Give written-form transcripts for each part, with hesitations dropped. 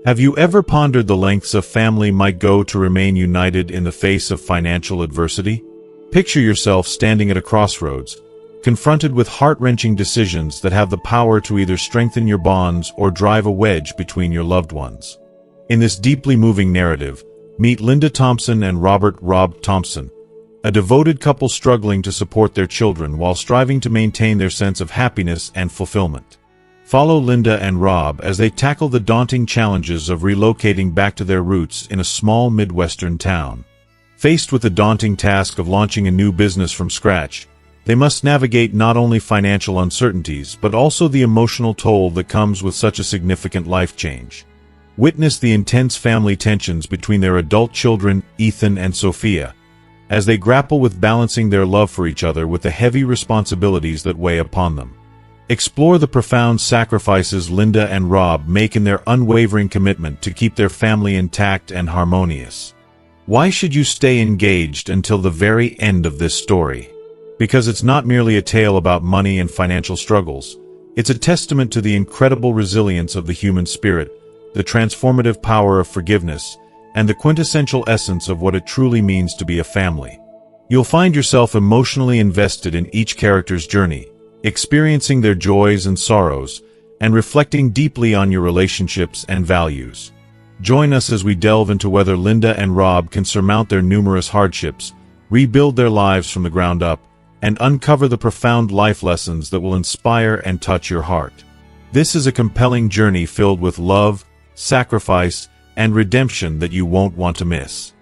Have you ever pondered the lengths a family might go to remain united in the face of financial adversity? Picture yourself standing at a crossroads, confronted with heart-wrenching decisions that have the power to either strengthen your bonds or drive a wedge between your loved ones. In this deeply moving narrative, meet Linda Thompson and Robert "Rob" Thompson, a devoted couple struggling to support their children while striving to maintain their sense of happiness and fulfillment. Follow Linda and Rob as they tackle the daunting challenges of relocating back to their roots in a small Midwestern town. Faced with the daunting task of launching a new business from scratch, they must navigate not only financial uncertainties but also the emotional toll that comes with such a significant life change. Witness the intense family tensions between their adult children, Ethan and Sophia, as they grapple with balancing their love for each other with the heavy responsibilities that weigh upon them. Explore the profound sacrifices Linda and Rob make in their unwavering commitment to keep their family intact and harmonious. Why should you stay engaged until the very end of this story? Because it's not merely a tale about money and financial struggles. It's a testament to the incredible resilience of the human spirit, the transformative power of forgiveness, and the quintessential essence of what it truly means to be a family. You'll find yourself emotionally invested in each character's journey, experiencing their joys and sorrows, and reflecting deeply on your relationships and values. Join us as we delve into whether Linda and Rob can surmount their numerous hardships, rebuild their lives from the ground up, and uncover the profound life lessons that will inspire and touch your heart. This is a compelling journey filled with love, sacrifice, and redemption that you won't want to miss.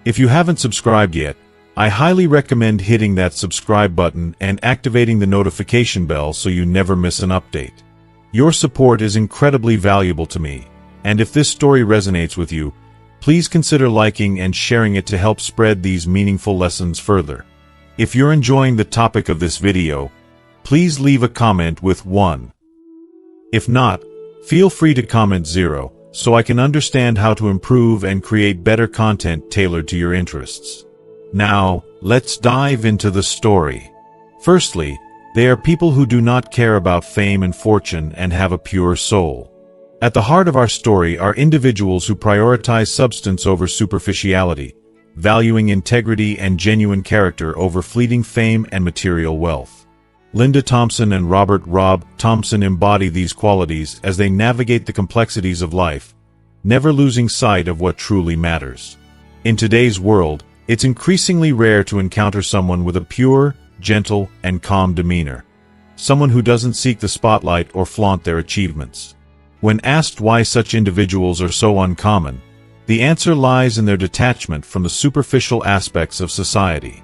If you haven't subscribed yet, I highly recommend hitting that subscribe button and activating the notification bell so you never miss an update. Your support is incredibly valuable to me, and if this story resonates with you, please consider liking and sharing it to help spread these meaningful lessons further. If you're enjoying the topic of this video, please leave a comment with 1. If not, feel free to comment 0, so I can understand how to improve and create better content tailored to your interests. Now, let's dive into the story. Firstly, they are people who do not care about fame and fortune and have a pure soul. At the heart of our story are individuals who prioritize substance over superficiality, valuing integrity and genuine character over fleeting fame and material wealth. Linda Thompson and Robert "Rob" Thompson embody these qualities as they navigate the complexities of life, never losing sight of what truly matters. In today's world, it's increasingly rare to encounter someone with a pure, gentle, and calm demeanor. Someone who doesn't seek the spotlight or flaunt their achievements. When asked why such individuals are so uncommon, the answer lies in their detachment from the superficial aspects of society.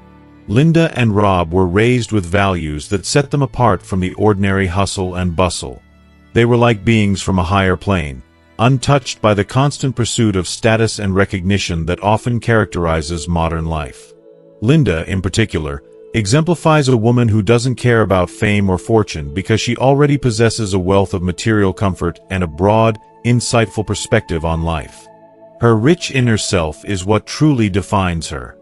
Linda and Rob were raised with values that set them apart from the ordinary hustle and bustle. They were like beings from a higher plane, untouched by the constant pursuit of status and recognition that often characterizes modern life. Linda, in particular, exemplifies a woman who doesn't care about fame or fortune because she already possesses a wealth of material comfort and a broad, insightful perspective on life. Her rich inner self is what truly defines her.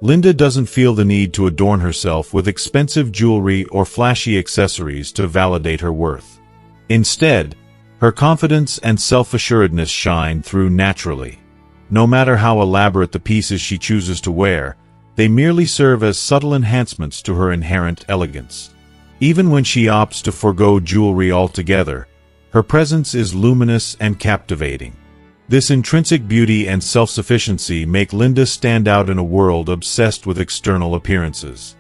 Linda doesn't feel the need to adorn herself with expensive jewelry or flashy accessories to validate her worth. Instead, her confidence and self-assuredness shine through naturally. No matter how elaborate the pieces she chooses to wear, they merely serve as subtle enhancements to her inherent elegance. Even when she opts to forego jewelry altogether, her presence is luminous and captivating. This intrinsic beauty and self-sufficiency make Linda stand out in a world obsessed with external appearances.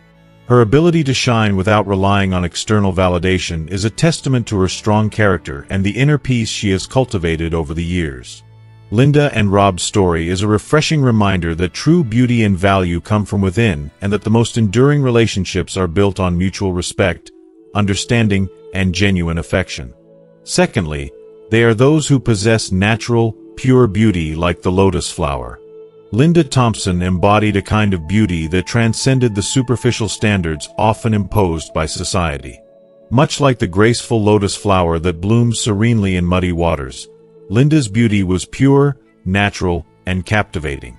Her ability to shine without relying on external validation is a testament to her strong character and the inner peace she has cultivated over the years. Linda and Rob's story is a refreshing reminder that true beauty and value come from within and that the most enduring relationships are built on mutual respect, understanding, and genuine affection. Secondly, they are those who possess natural, pure beauty like the lotus flower. Linda Thompson embodied a kind of beauty that transcended the superficial standards often imposed by society. Much like the graceful lotus flower that blooms serenely in muddy waters, Linda's beauty was pure, natural, and captivating.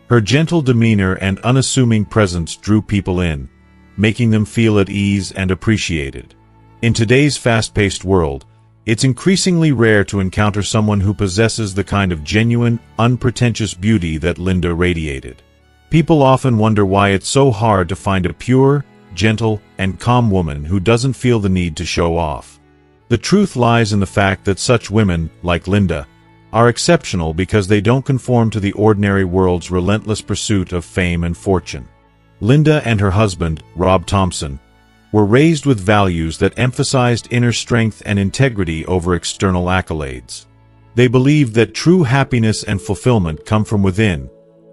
Her gentle demeanor and unassuming presence drew people in, making them feel at ease and appreciated. In today's fast-paced world, It's increasingly rare to encounter someone who possesses the kind of genuine, unpretentious beauty that Linda radiated. People often wonder why it's so hard to find a pure, gentle, and calm woman who doesn't feel the need to show off. The truth lies in the fact that such women, like Linda, are exceptional because they don't conform to the ordinary world's relentless pursuit of fame and fortune. Linda and her husband, Rob Thompson, were raised with values that emphasized inner strength and integrity over external accolades. They believed that true happiness and fulfillment come from within,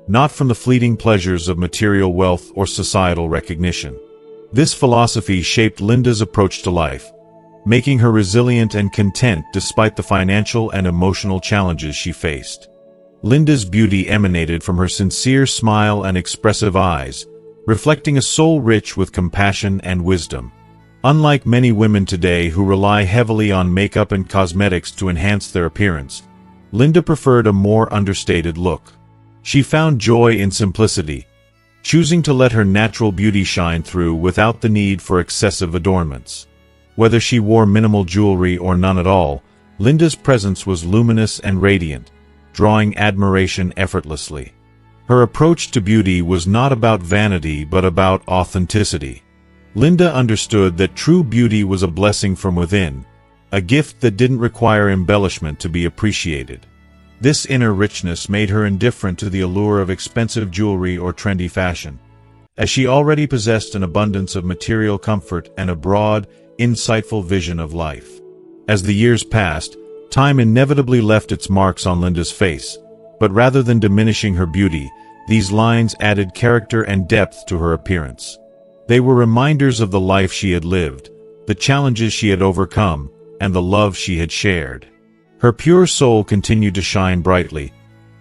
not from the fleeting pleasures of material wealth or societal recognition. This philosophy shaped Linda's approach to life, making her resilient and content despite the financial and emotional challenges she faced. Linda's beauty emanated from her sincere smile and expressive eyes, reflecting a soul rich with compassion and wisdom. Unlike many women today who rely heavily on makeup and cosmetics to enhance their appearance, Linda preferred a more understated look. She found joy in simplicity, choosing to let her natural beauty shine through without the need for excessive adornments. Whether she wore minimal jewelry or none at all, Linda's presence was luminous and radiant, drawing admiration effortlessly. Her approach to beauty was not about vanity but about authenticity. Linda understood that true beauty was a blessing from within, a gift that didn't require embellishment to be appreciated. This inner richness made her indifferent to the allure of expensive jewelry or trendy fashion, as she already possessed an abundance of material comfort and a broad, insightful vision of life. As the years passed, time inevitably left its marks on Linda's face, but rather than diminishing her beauty, these lines added character and depth to her appearance. They were reminders of the life she had lived, the challenges she had overcome, and the love she had shared. Her pure soul continued to shine brightly,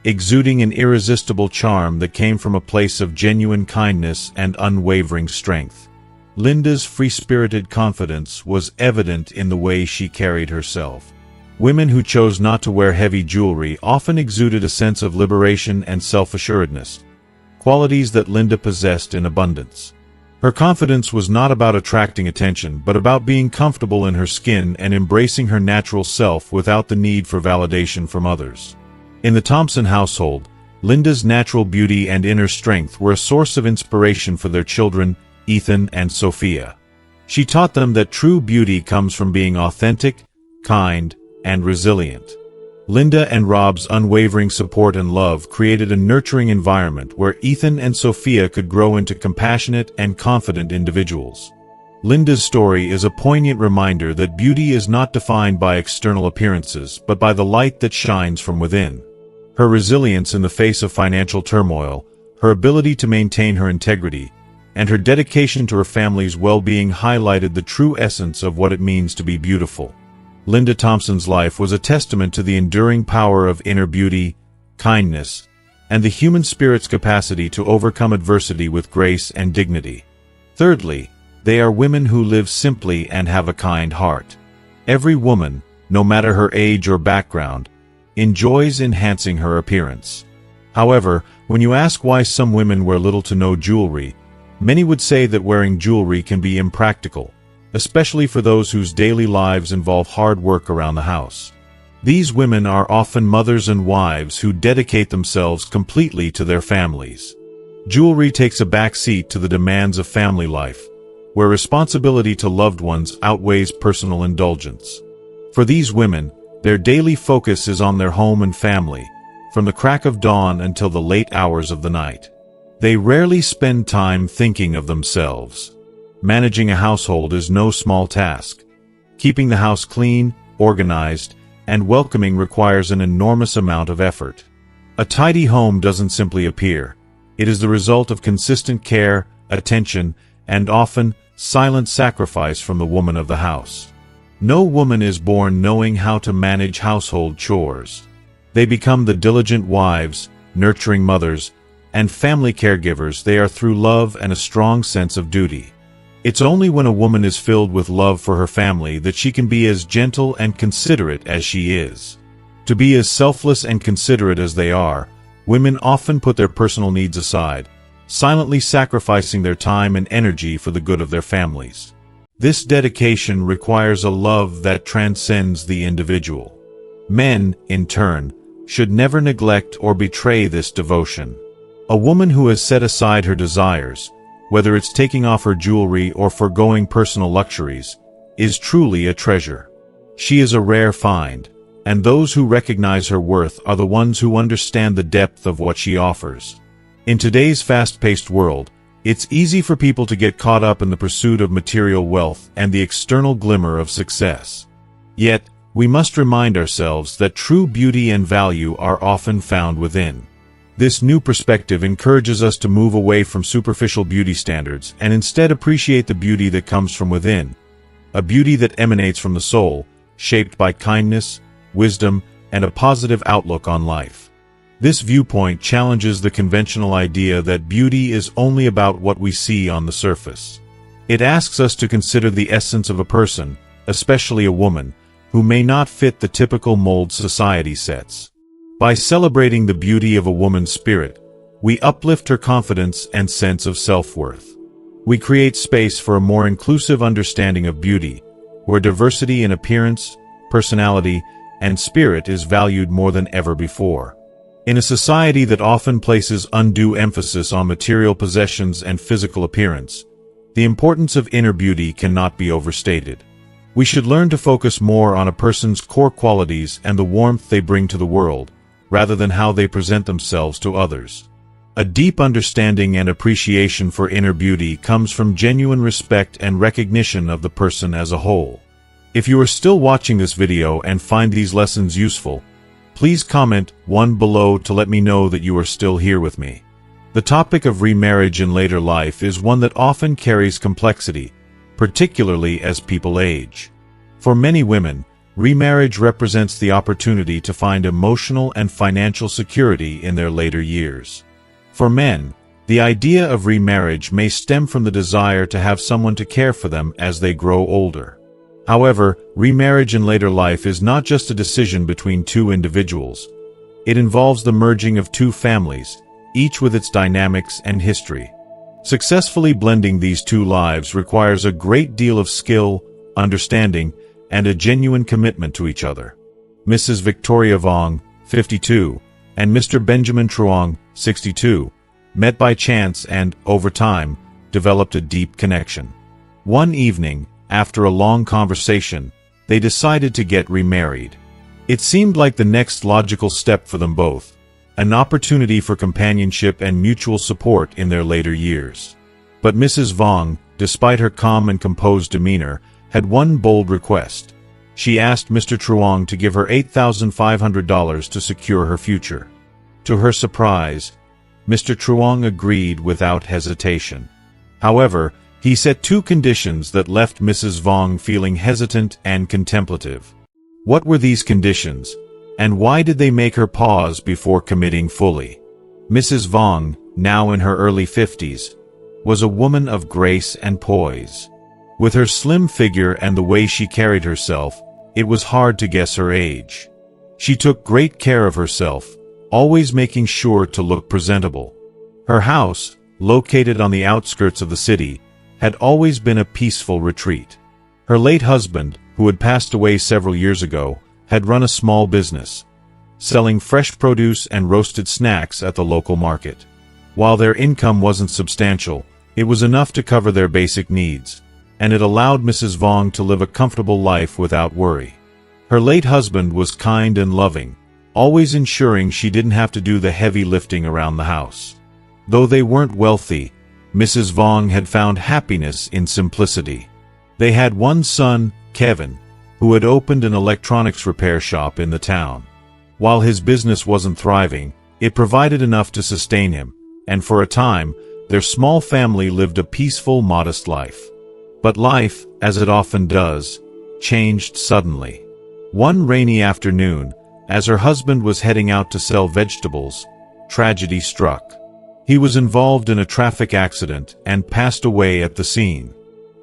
exuding an irresistible charm that came from a place of genuine kindness and unwavering strength. Linda's free-spirited confidence was evident in the way she carried herself. Women who chose not to wear heavy jewelry often exuded a sense of liberation and self-assuredness, qualities that Linda possessed in abundance. Her confidence was not about attracting attention, but about being comfortable in her skin and embracing her natural self without the need for validation from others. In the Thompson household, Linda's natural beauty and inner strength were a source of inspiration for their children, Ethan and Sophia. She taught them that true beauty comes from being authentic, kind, and resilient. Linda and Rob's unwavering support and love created a nurturing environment where Ethan and Sophia could grow into compassionate and confident individuals. Linda's story is a poignant reminder that beauty is not defined by external appearances but by the light that shines from within. Her resilience in the face of financial turmoil, her ability to maintain her integrity, and her dedication to her family's well-being highlighted the true essence of what it means to be beautiful. Linda Thompson's life was a testament to the enduring power of inner beauty, kindness, and the human spirit's capacity to overcome adversity with grace and dignity. Thirdly, they are women who live simply and have a kind heart. Every woman, no matter her age or background, enjoys enhancing her appearance. However, when you ask why some women wear little to no jewelry, many would say that wearing jewelry can be impractical, especially for those whose daily lives involve hard work around the house. These women are often mothers and wives who dedicate themselves completely to their families. Jewelry takes a back seat to the demands of family life, where responsibility to loved ones outweighs personal indulgence. For these women, their daily focus is on their home and family, from the crack of dawn until the late hours of the night. They rarely spend time thinking of themselves. Managing a household is no small task. Keeping the house clean, organized, and welcoming requires an enormous amount of effort. A tidy home doesn't simply appear. It is the result of consistent care, attention, and often, silent sacrifice from the woman of the house. No woman is born knowing how to manage household chores. They become the diligent wives, nurturing mothers, and family caregivers they are through love and a strong sense of duty. It's only when a woman is filled with love for her family that she can be as gentle and considerate as she is. To be as selfless and considerate as they are, women often put their personal needs aside, silently sacrificing their time and energy for the good of their families. This dedication requires a love that transcends the individual. Men, in turn, should never neglect or betray this devotion. A woman who has set aside her desires, whether it's taking off her jewelry or forgoing personal luxuries, is truly a treasure. She is a rare find, and those who recognize her worth are the ones who understand the depth of what she offers. In today's fast-paced world, it's easy for people to get caught up in the pursuit of material wealth and the external glimmer of success. Yet, we must remind ourselves that true beauty and value are often found within. This new perspective encourages us to move away from superficial beauty standards and instead appreciate the beauty that comes from within, a beauty that emanates from the soul, shaped by kindness, wisdom, and a positive outlook on life. This viewpoint challenges the conventional idea that beauty is only about what we see on the surface. It asks us to consider the essence of a person, especially a woman, who may not fit the typical mold society sets. By celebrating the beauty of a woman's spirit, we uplift her confidence and sense of self-worth. We create space for a more inclusive understanding of beauty, where diversity in appearance, personality, and spirit is valued more than ever before. In a society that often places undue emphasis on material possessions and physical appearance, the importance of inner beauty cannot be overstated. We should learn to focus more on a person's core qualities and the warmth they bring to the world, rather than how they present themselves to others. A deep understanding and appreciation for inner beauty comes from genuine respect and recognition of the person as a whole. If you are still watching this video and find these lessons useful, please comment 1 below to let me know that you are still here with me. The topic of remarriage in later life is one that often carries complexity, particularly as people age. For many women, remarriage represents the opportunity to find emotional and financial security in their later years. For men, the idea of remarriage may stem from the desire to have someone to care for them as they grow older. However, remarriage in later life is not just a decision between two individuals. It involves the merging of two families, each with its dynamics and history. Successfully blending these two lives requires a great deal of skill, understanding, and a genuine commitment to each other. Mrs. Victoria Vong, 52, and Mr. Benjamin Truong, 62, met by chance and, over time, developed a deep connection. One evening, after a long conversation, they decided to get remarried. It seemed like the next logical step for them both, an opportunity for companionship and mutual support in their later years. But Mrs. Vong, despite her calm and composed demeanor, had one bold request. She asked Mr. Truong to give her $8,500 to secure her future. To her surprise, Mr. Truong agreed without hesitation. However, he set two conditions that left Mrs. Vong feeling hesitant and contemplative. What were these conditions, and why did they make her pause before committing fully? Mrs. Vong, now in her early 50s, was a woman of grace and poise. With her slim figure and the way she carried herself, it was hard to guess her age. She took great care of herself, always making sure to look presentable. Her house, located on the outskirts of the city, had always been a peaceful retreat. Her late husband, who had passed away several years ago, had run a small business, selling fresh produce and roasted snacks at the local market. While their income wasn't substantial, it was enough to cover their basic needs, and it allowed Mrs. Vong to live a comfortable life without worry. Her late husband was kind and loving, always ensuring she didn't have to do the heavy lifting around the house. Though they weren't wealthy, Mrs. Vong had found happiness in simplicity. They had one son, Kevin, who had opened an electronics repair shop in the town. While his business wasn't thriving, it provided enough to sustain him, and for a time, their small family lived a peaceful, modest life. But life, as it often does, changed suddenly. One rainy afternoon, as her husband was heading out to sell vegetables, tragedy struck. He was involved in a traffic accident and passed away at the scene.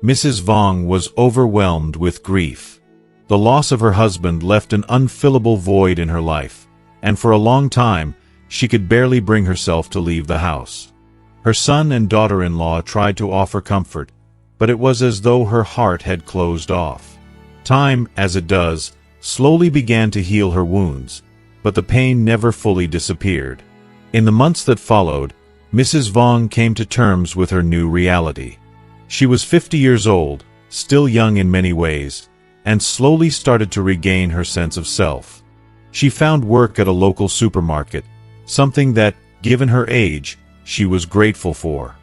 Mrs. Vong was overwhelmed with grief. The loss of her husband left an unfillable void in her life, and for a long time, she could barely bring herself to leave the house. Her son and daughter-in-law tried to offer comfort, but it was as though her heart had closed off. Time, as it does, slowly began to heal her wounds, but the pain never fully disappeared. In the months that followed, Mrs. Vong came to terms with her new reality. She was 50 years old, still young in many ways, and slowly started to regain her sense of self. She found work at a local supermarket, something that, given her age, she was grateful for.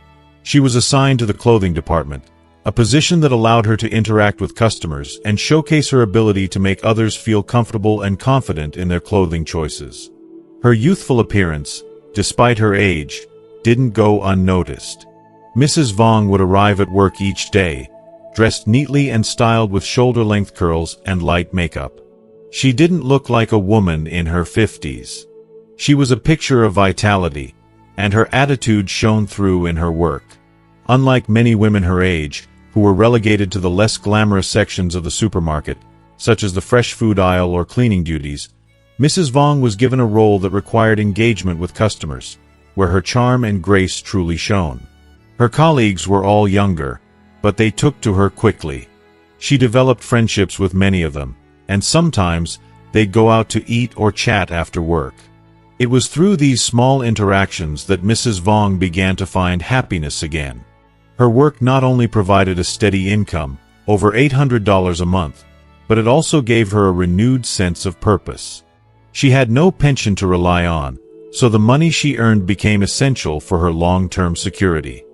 She was assigned to the clothing department, a position that allowed her to interact with customers and showcase her ability to make others feel comfortable and confident in their clothing choices. Her youthful appearance, despite her age, didn't go unnoticed. Mrs. Vong would arrive at work each day, dressed neatly and styled with shoulder-length curls and light makeup. She didn't look like a woman in her 50s. She was a picture of vitality, and her attitude shone through in her work. Unlike many women her age, who were relegated to the less glamorous sections of the supermarket, such as the fresh food aisle or cleaning duties, Mrs. Vong was given a role that required engagement with customers, where her charm and grace truly shone. Her colleagues were all younger, but they took to her quickly. She developed friendships with many of them, and sometimes they'd go out to eat or chat after work. It was through these small interactions that Mrs. Vong began to find happiness again. Her work not only provided a steady income, over $800 a month, but it also gave her a renewed sense of purpose. She had no pension to rely on, so the money she earned became essential for her long-term security.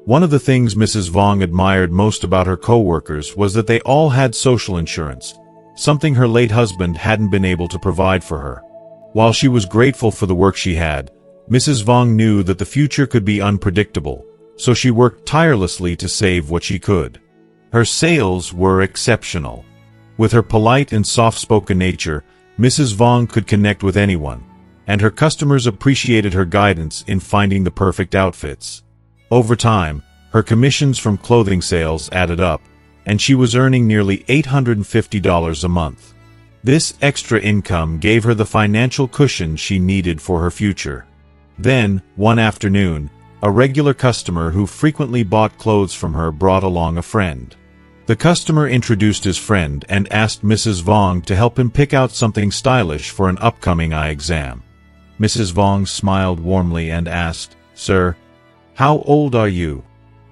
One of the things Mrs. Vong admired most about her co-workers was that they all had social insurance, something her late husband hadn't been able to provide for her. While she was grateful for the work she had, Mrs. Vong knew that the future could be unpredictable, so she worked tirelessly to save what she could. Her sales were exceptional. With her polite and soft-spoken nature, Mrs. Vong could connect with anyone, and her customers appreciated her guidance in finding the perfect outfits. Over time, her commissions from clothing sales added up, and she was earning nearly $850 a month. This extra income gave her the financial cushion she needed for her future. Then, one afternoon, a regular customer who frequently bought clothes from her brought along a friend. The customer introduced his friend and asked Mrs. Vong to help him pick out something stylish for an upcoming eye exam. Mrs. Vong smiled warmly and asked, "Sir, how old are you?"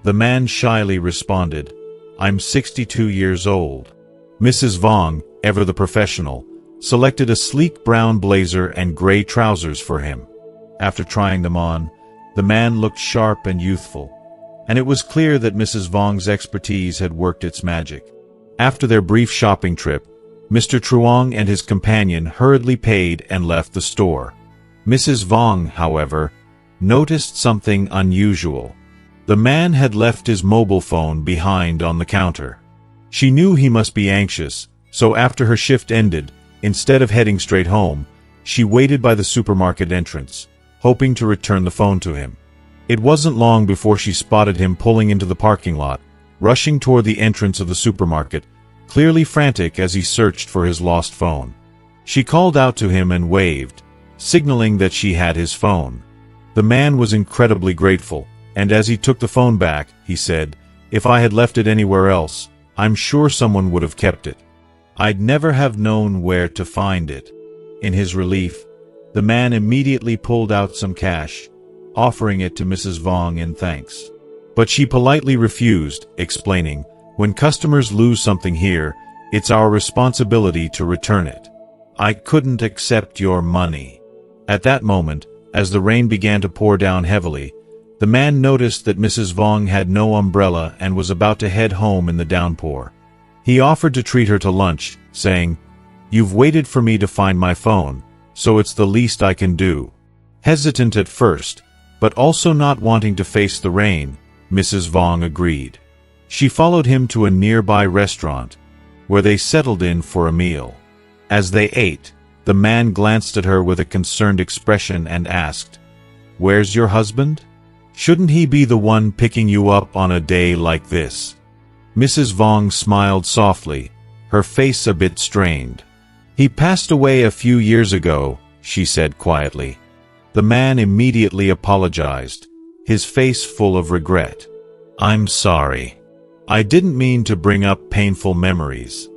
The man shyly responded, "I'm 62 years old." Mrs. Vong, ever the professional, selected a sleek brown blazer and gray trousers for him. After trying them on, the man looked sharp and youthful, and it was clear that Mrs. Vong's expertise had worked its magic. After their brief shopping trip, Mr. Truong and his companion hurriedly paid and left the store. Mrs. Vong, however, noticed something unusual. The man had left his mobile phone behind on the counter. She knew he must be anxious, so after her shift ended, instead of heading straight home, she waited by the supermarket entrance, hoping to return the phone to him. It wasn't long before she spotted him pulling into the parking lot, rushing toward the entrance of the supermarket, clearly frantic as he searched for his lost phone. She called out to him and waved, signaling that she had his phone. The man was incredibly grateful, and as he took the phone back, he said, "If I had left it anywhere else, I'm sure someone would have kept it. I'd never have known where to find it." In his relief, the man immediately pulled out some cash, offering it to Mrs. Vong in thanks. But she politely refused, explaining, "When customers lose something here, it's our responsibility to return it. I couldn't accept your money." At that moment, as the rain began to pour down heavily, the man noticed that Mrs. Vong had no umbrella and was about to head home in the downpour. He offered to treat her to lunch, saying, "You've waited for me to find my phone, so it's the least I can do." Hesitant at first, but also not wanting to face the rain, Mrs. Vong agreed. She followed him to a nearby restaurant, where they settled in for a meal. As they ate, the man glanced at her with a concerned expression and asked, "Where's your husband? Shouldn't he be the one picking you up on a day like this?" Mrs. Vong smiled softly, her face a bit strained. "He passed away a few years ago," she said quietly. The man immediately apologized, his face full of regret. "I'm sorry. I didn't mean to bring up painful memories.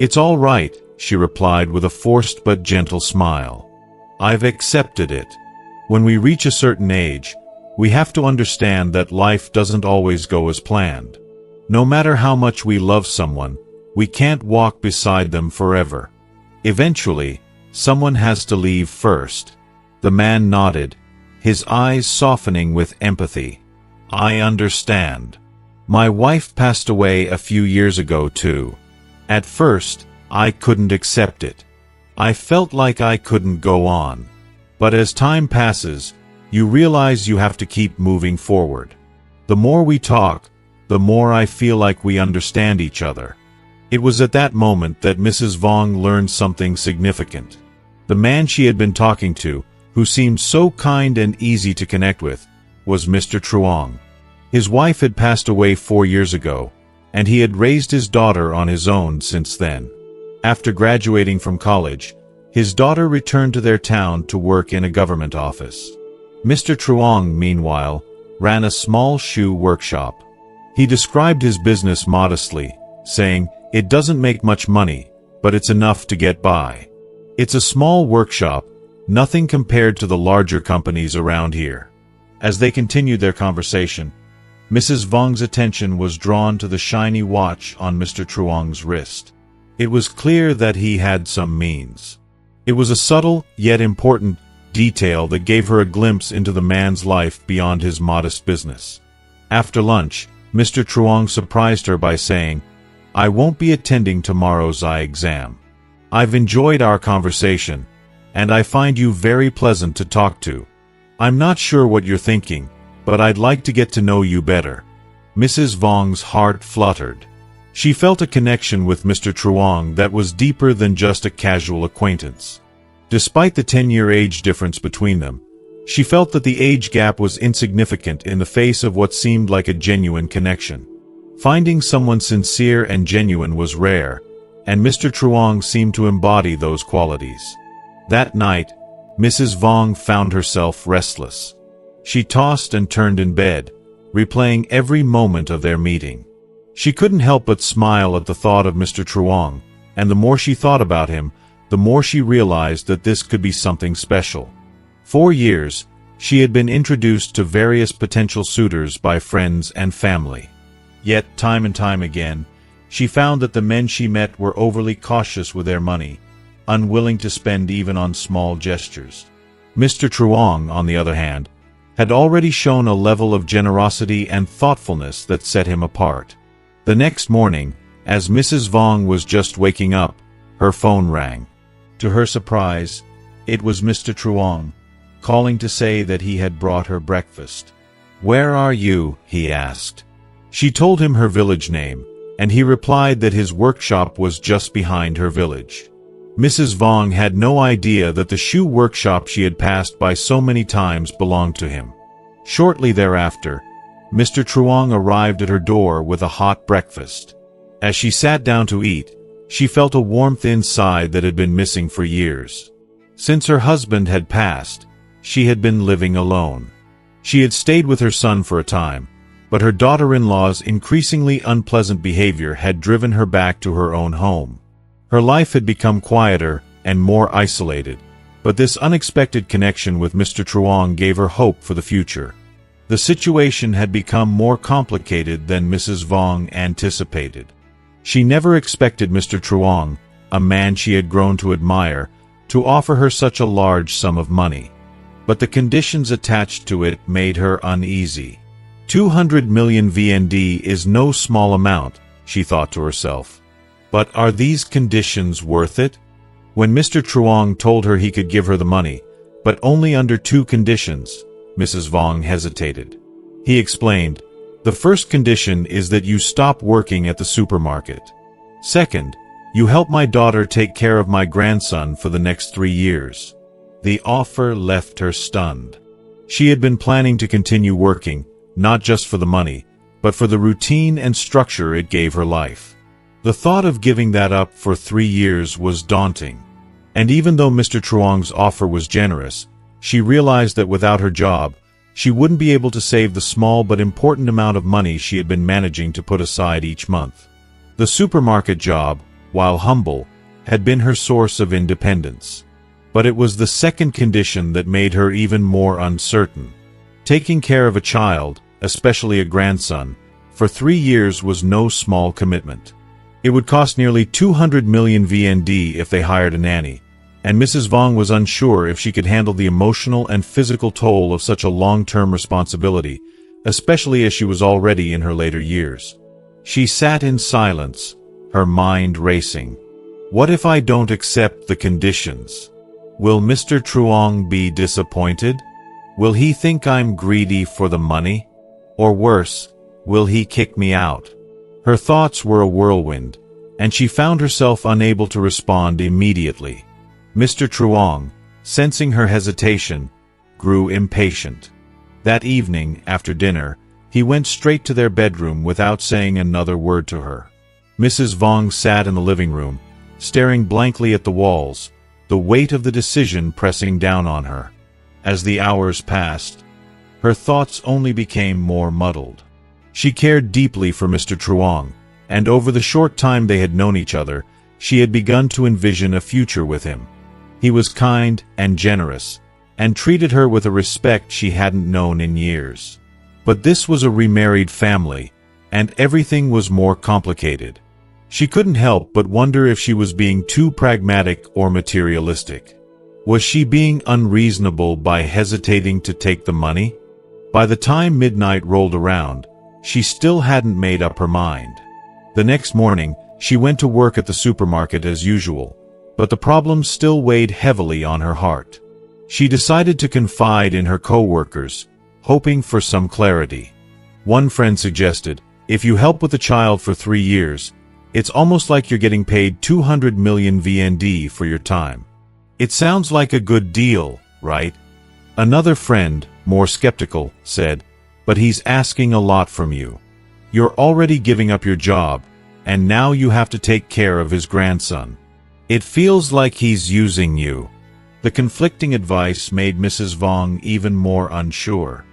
It's all right, she replied with a forced but gentle smile. I've accepted it. When we reach a certain age, we have to understand that life doesn't always go as planned. No matter how much we love someone, we can't walk beside them forever. Eventually, someone has to leave first. The man nodded, his eyes softening with empathy. I understand. My wife passed away a few years ago too. At first, I couldn't accept it. I felt like I couldn't go on. But as time passes, you realize you have to keep moving forward. The more we talk, the more I feel like we understand each other. It was at that moment that Mrs. Vong learned something significant. The man she had been talking to, who seemed so kind and easy to connect with, was Mr. Truong. His wife had passed away 4 years ago, and he had raised his daughter on his own since then. After graduating from college, his daughter returned to their town to work in a government office. Mr. Truong, meanwhile, ran a small shoe workshop. He described his business modestly, saying, "It doesn't make much money, but it's enough to get by. It's a small workshop, nothing compared to the larger companies around here." As they continued their conversation, Mrs. Vong's attention was drawn to the shiny watch on Mr. Truong's wrist. It was clear that he had some means. It was a subtle, yet important, detail that gave her a glimpse into the man's life beyond his modest business. After lunch, Mr. Truong surprised her by saying, "I won't be attending tomorrow's eye exam. I've enjoyed our conversation, and I find you very pleasant to talk to. I'm not sure what you're thinking, but I'd like to get to know you better." Mrs. Vong's heart fluttered. She felt a connection with Mr. Truong that was deeper than just a casual acquaintance. Despite the 10-year age difference between them, she felt that the age gap was insignificant in the face of what seemed like a genuine connection. Finding someone sincere and genuine was rare, and Mr. Truong seemed to embody those qualities. That night, Mrs. Vong found herself restless. She tossed and turned in bed, replaying every moment of their meeting. She couldn't help but smile at the thought of Mr. Truong, and the more she thought about him, the more she realized that this could be something special. For years, she had been introduced to various potential suitors by friends and family. Yet, time and time again, she found that the men she met were overly cautious with their money, unwilling to spend even on small gestures. Mr. Truong, on the other hand, had already shown a level of generosity and thoughtfulness that set him apart. The next morning, as Mrs. Vong was just waking up, her phone rang. To her surprise, it was Mr. Truong, calling to say that he had brought her breakfast. "Where are you?" he asked. She told him her village name, and he replied that his workshop was just behind her village. Mrs. Vong had no idea that the shoe workshop she had passed by so many times belonged to him. Shortly thereafter, Mr. Truong arrived at her door with a hot breakfast. As she sat down to eat, she felt a warmth inside that had been missing for years. Since her husband had passed, she had been living alone. She had stayed with her son for a time, but her daughter-in-law's increasingly unpleasant behavior had driven her back to her own home. Her life had become quieter and more isolated, but this unexpected connection with Mr. Truong gave her hope for the future. The situation had become more complicated than Mrs. Vong anticipated. She never expected Mr. Truong, a man she had grown to admire, to offer her such a large sum of money. But the conditions attached to it made her uneasy. 200 million VND is no small amount, she thought to herself. But are these conditions worth it? When Mr. Truong told her he could give her the money, but only under 2 conditions, Mrs. Vong hesitated. He explained, "The first condition is that you stop working at the supermarket. Second, you help my daughter take care of my grandson for the next 3 years." The offer left her stunned. She had been planning to continue working, not just for the money, but for the routine and structure it gave her life. The thought of giving that up for 3 years was daunting. And even though Mr. Truong's offer was generous, she realized that without her job, she wouldn't be able to save the small but important amount of money she had been managing to put aside each month. The supermarket job, while humble, had been her source of independence. But it was the second condition that made her even more uncertain. Taking care of a child, especially a grandson, for 3 years was no small commitment. It would cost nearly 200 million VND if they hired a nanny, and Mrs. Vong was unsure if she could handle the emotional and physical toll of such a long-term responsibility, especially as she was already in her later years. She sat in silence, her mind racing. What if I don't accept the conditions? Will Mr. Truong be disappointed? Will he think I'm greedy for the money? Or worse, will he kick me out? Her thoughts were a whirlwind, and she found herself unable to respond immediately. Mr. Truong, sensing her hesitation, grew impatient. That evening, after dinner, he went straight to their bedroom without saying another word to her. Mrs. Vong sat in the living room, staring blankly at the walls, the weight of the decision pressing down on her. As the hours passed, her thoughts only became more muddled. She cared deeply for Mr. Truong, and over the short time they had known each other, she had begun to envision a future with him. He was kind and generous, and treated her with a respect she hadn't known in years. But this was a remarried family, and everything was more complicated. She couldn't help but wonder if she was being too pragmatic or materialistic. Was she being unreasonable by hesitating to take the money? By the time midnight rolled around, she still hadn't made up her mind. The next morning, she went to work at the supermarket as usual, but the problem still weighed heavily on her heart. She decided to confide in her co-workers, hoping for some clarity. One friend suggested, if you help with the child for 3 years, it's almost like you're getting paid 200 million VND for your time. It sounds like a good deal, right? Another friend, more skeptical, said, but he's asking a lot from you. You're already giving up your job, and now you have to take care of his grandson. It feels like he's using you. The conflicting advice made Mrs. Vong even more unsure.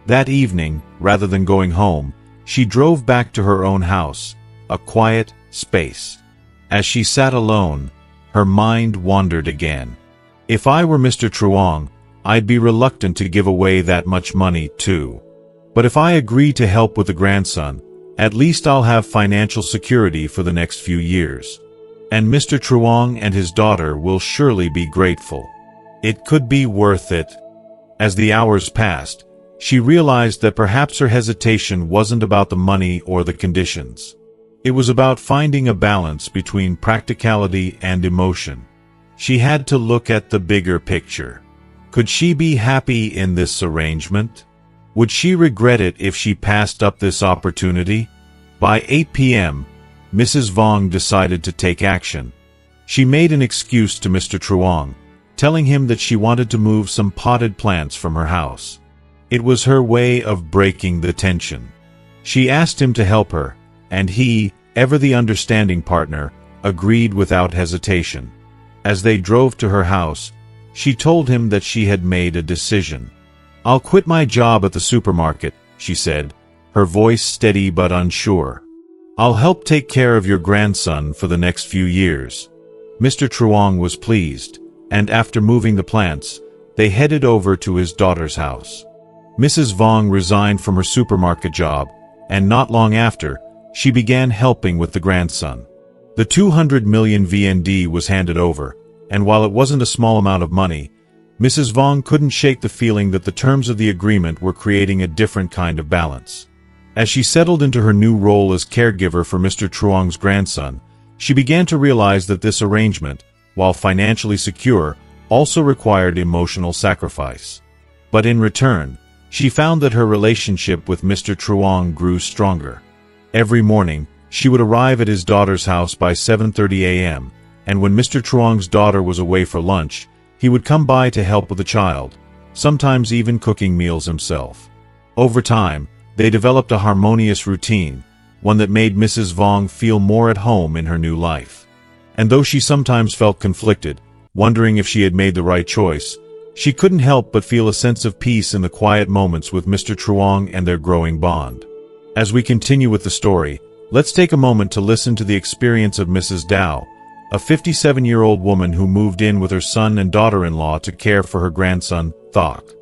That evening, rather than going home, she drove back to her own house, a quiet space. As she sat alone, her mind wandered again. If I were Mr. Truong, I'd be reluctant to give away that much money too. But if I agree to help with the grandson, at least I'll have financial security for the next few years. And Mr. Truong and his daughter will surely be grateful. It could be worth it. As the hours passed, she realized that perhaps her hesitation wasn't about the money or the conditions. It was about finding a balance between practicality and emotion. She had to look at the bigger picture. Could she be happy in this arrangement? Would she regret it if she passed up this opportunity? By 8 p.m., Mrs. Vong decided to take action. She made an excuse to Mr. Truong, telling him that she wanted to move some potted plants from her house. It was her way of breaking the tension. She asked him to help her, and he, ever the understanding partner, agreed without hesitation. As they drove to her house, she told him that she had made a decision. I'll quit my job at the supermarket, she said, her voice steady but unsure. I'll help take care of your grandson for the next few years. Mr. Truong was pleased, and after moving the plants, they headed over to his daughter's house. Mrs. Vong resigned from her supermarket job, and not long after, she began helping with the grandson. The 200 million VND was handed over, and while it wasn't a small amount of money, Mrs. Vong couldn't shake the feeling that the terms of the agreement were creating a different kind of balance. As she settled into her new role as caregiver for Mr. Truong's grandson, she began to realize that this arrangement, while financially secure, also required emotional sacrifice. But in return, she found that her relationship with Mr. Truong grew stronger. Every morning, she would arrive at his daughter's house by 7:30 a.m., and when Mr. Truong's daughter was away for lunch, he would come by to help with the child, sometimes even cooking meals himself. Over time, they developed a harmonious routine, one that made Mrs. Vong feel more at home in her new life. And though she sometimes felt conflicted, wondering if she had made the right choice, She couldn't help but feel a sense of peace in the quiet moments with Mr. Truong and their growing bond. As we continue with the story, let's take a moment to listen to the experience of Mrs. Dow, a 57-year-old woman who moved in with her son and daughter-in-law to care for her grandson, Thok.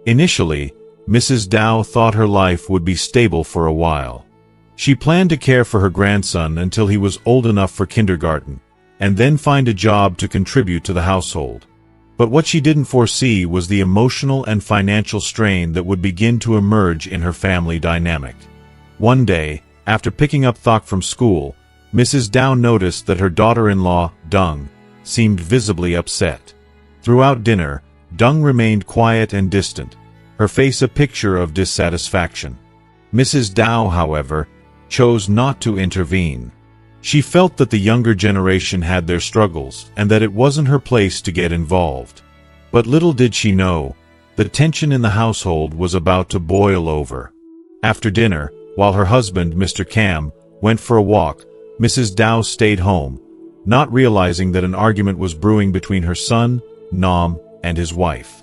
Initially, Mrs. Dow thought her life would be stable for a while. She planned to care for her grandson until he was old enough for kindergarten, and then find a job to contribute to the household. But what she didn't foresee was the emotional and financial strain that would begin to emerge in her family dynamic. One day, after picking up Thok from school, Mrs. Dow noticed that her daughter-in-law, Dung, seemed visibly upset. Throughout dinner, Dung remained quiet and distant, her face a picture of dissatisfaction. Mrs. Dow, however, chose not to intervene. She felt that the younger generation had their struggles and that it wasn't her place to get involved. But little did she know, the tension in the household was about to boil over. After dinner, while her husband, Mr. Cam, went for a walk, Mrs. Dow stayed home, not realizing that an argument was brewing between her son, Nam, and his wife.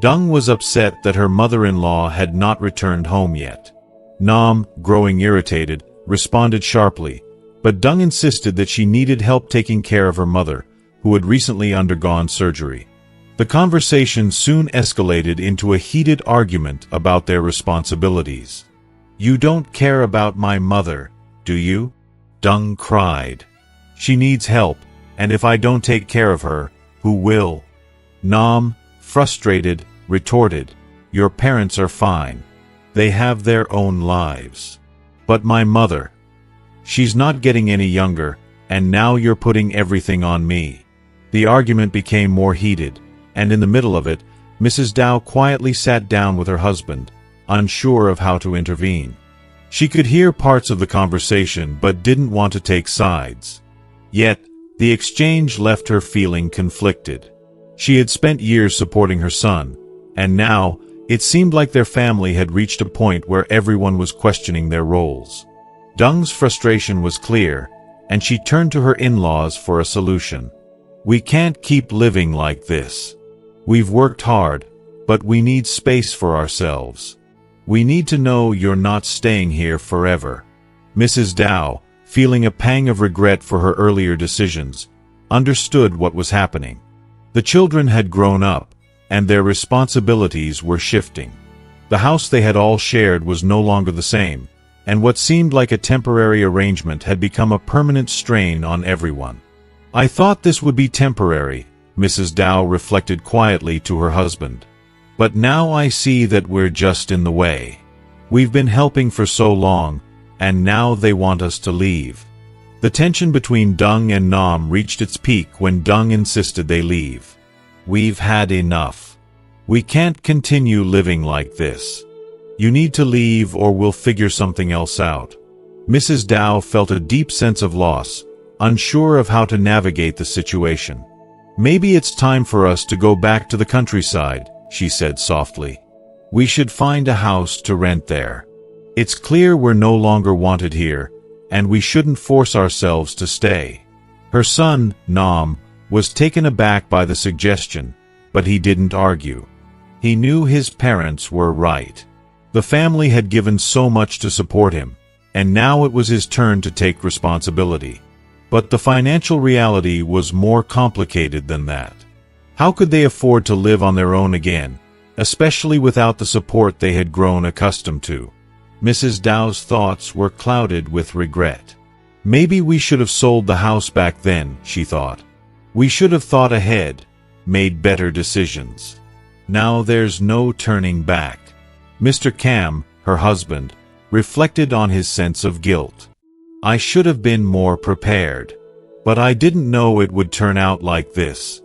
Dung was upset that her mother-in-law had not returned home yet. Nam, growing irritated, responded sharply, but Dung insisted that she needed help taking care of her mother, who had recently undergone surgery. The conversation soon escalated into a heated argument about their responsibilities. "You don't care about my mother, do you?" Dung cried. "She needs help, and if I don't take care of her, who will?" Nam, frustrated, retorted, "Your parents are fine. They have their own lives. But my mother, she's not getting any younger, and now you're putting everything on me." The argument became more heated, and in the middle of it, Mrs. Dow quietly sat down with her husband, unsure of how to intervene. She could hear parts of the conversation but didn't want to take sides. Yet, the exchange left her feeling conflicted. She had spent years supporting her son, and now, it seemed like their family had reached a point where everyone was questioning their roles. Dung's frustration was clear, and she turned to her in-laws for a solution. "We can't keep living like this. We've worked hard, but we need space for ourselves. We need to know you're not staying here forever." Mrs. Dow, feeling a pang of regret for her earlier decisions, understood what was happening. The children had grown up, and their responsibilities were shifting. The house they had all shared was no longer the same, and what seemed like a temporary arrangement had become a permanent strain on everyone. "I thought this would be temporary," Mrs. Dow reflected quietly to her husband. "But now I see that we're just in the way. We've been helping for so long, and now they want us to leave." The tension between Dung and Nam reached its peak when Dung insisted they leave. "We've had enough. We can't continue living like this. You need to leave or we'll figure something else out." Mrs. Dow felt a deep sense of loss, unsure of how to navigate the situation. "Maybe it's time for us to go back to the countryside," she said softly. "We should find a house to rent there. It's clear we're no longer wanted here, and we shouldn't force ourselves to stay." Her son, Nam, was taken aback by the suggestion, but he didn't argue. He knew his parents were right. The family had given so much to support him, and now it was his turn to take responsibility. But the financial reality was more complicated than that. How could they afford to live on their own again, especially without the support they had grown accustomed to? Mrs. Dow's thoughts were clouded with regret. "Maybe we should have sold the house back then," she thought. "We should have thought ahead, made better decisions. Now there's no turning back." Mr. Cam, her husband, reflected on his sense of guilt. "I should have been more prepared. But I didn't know it would turn out like this."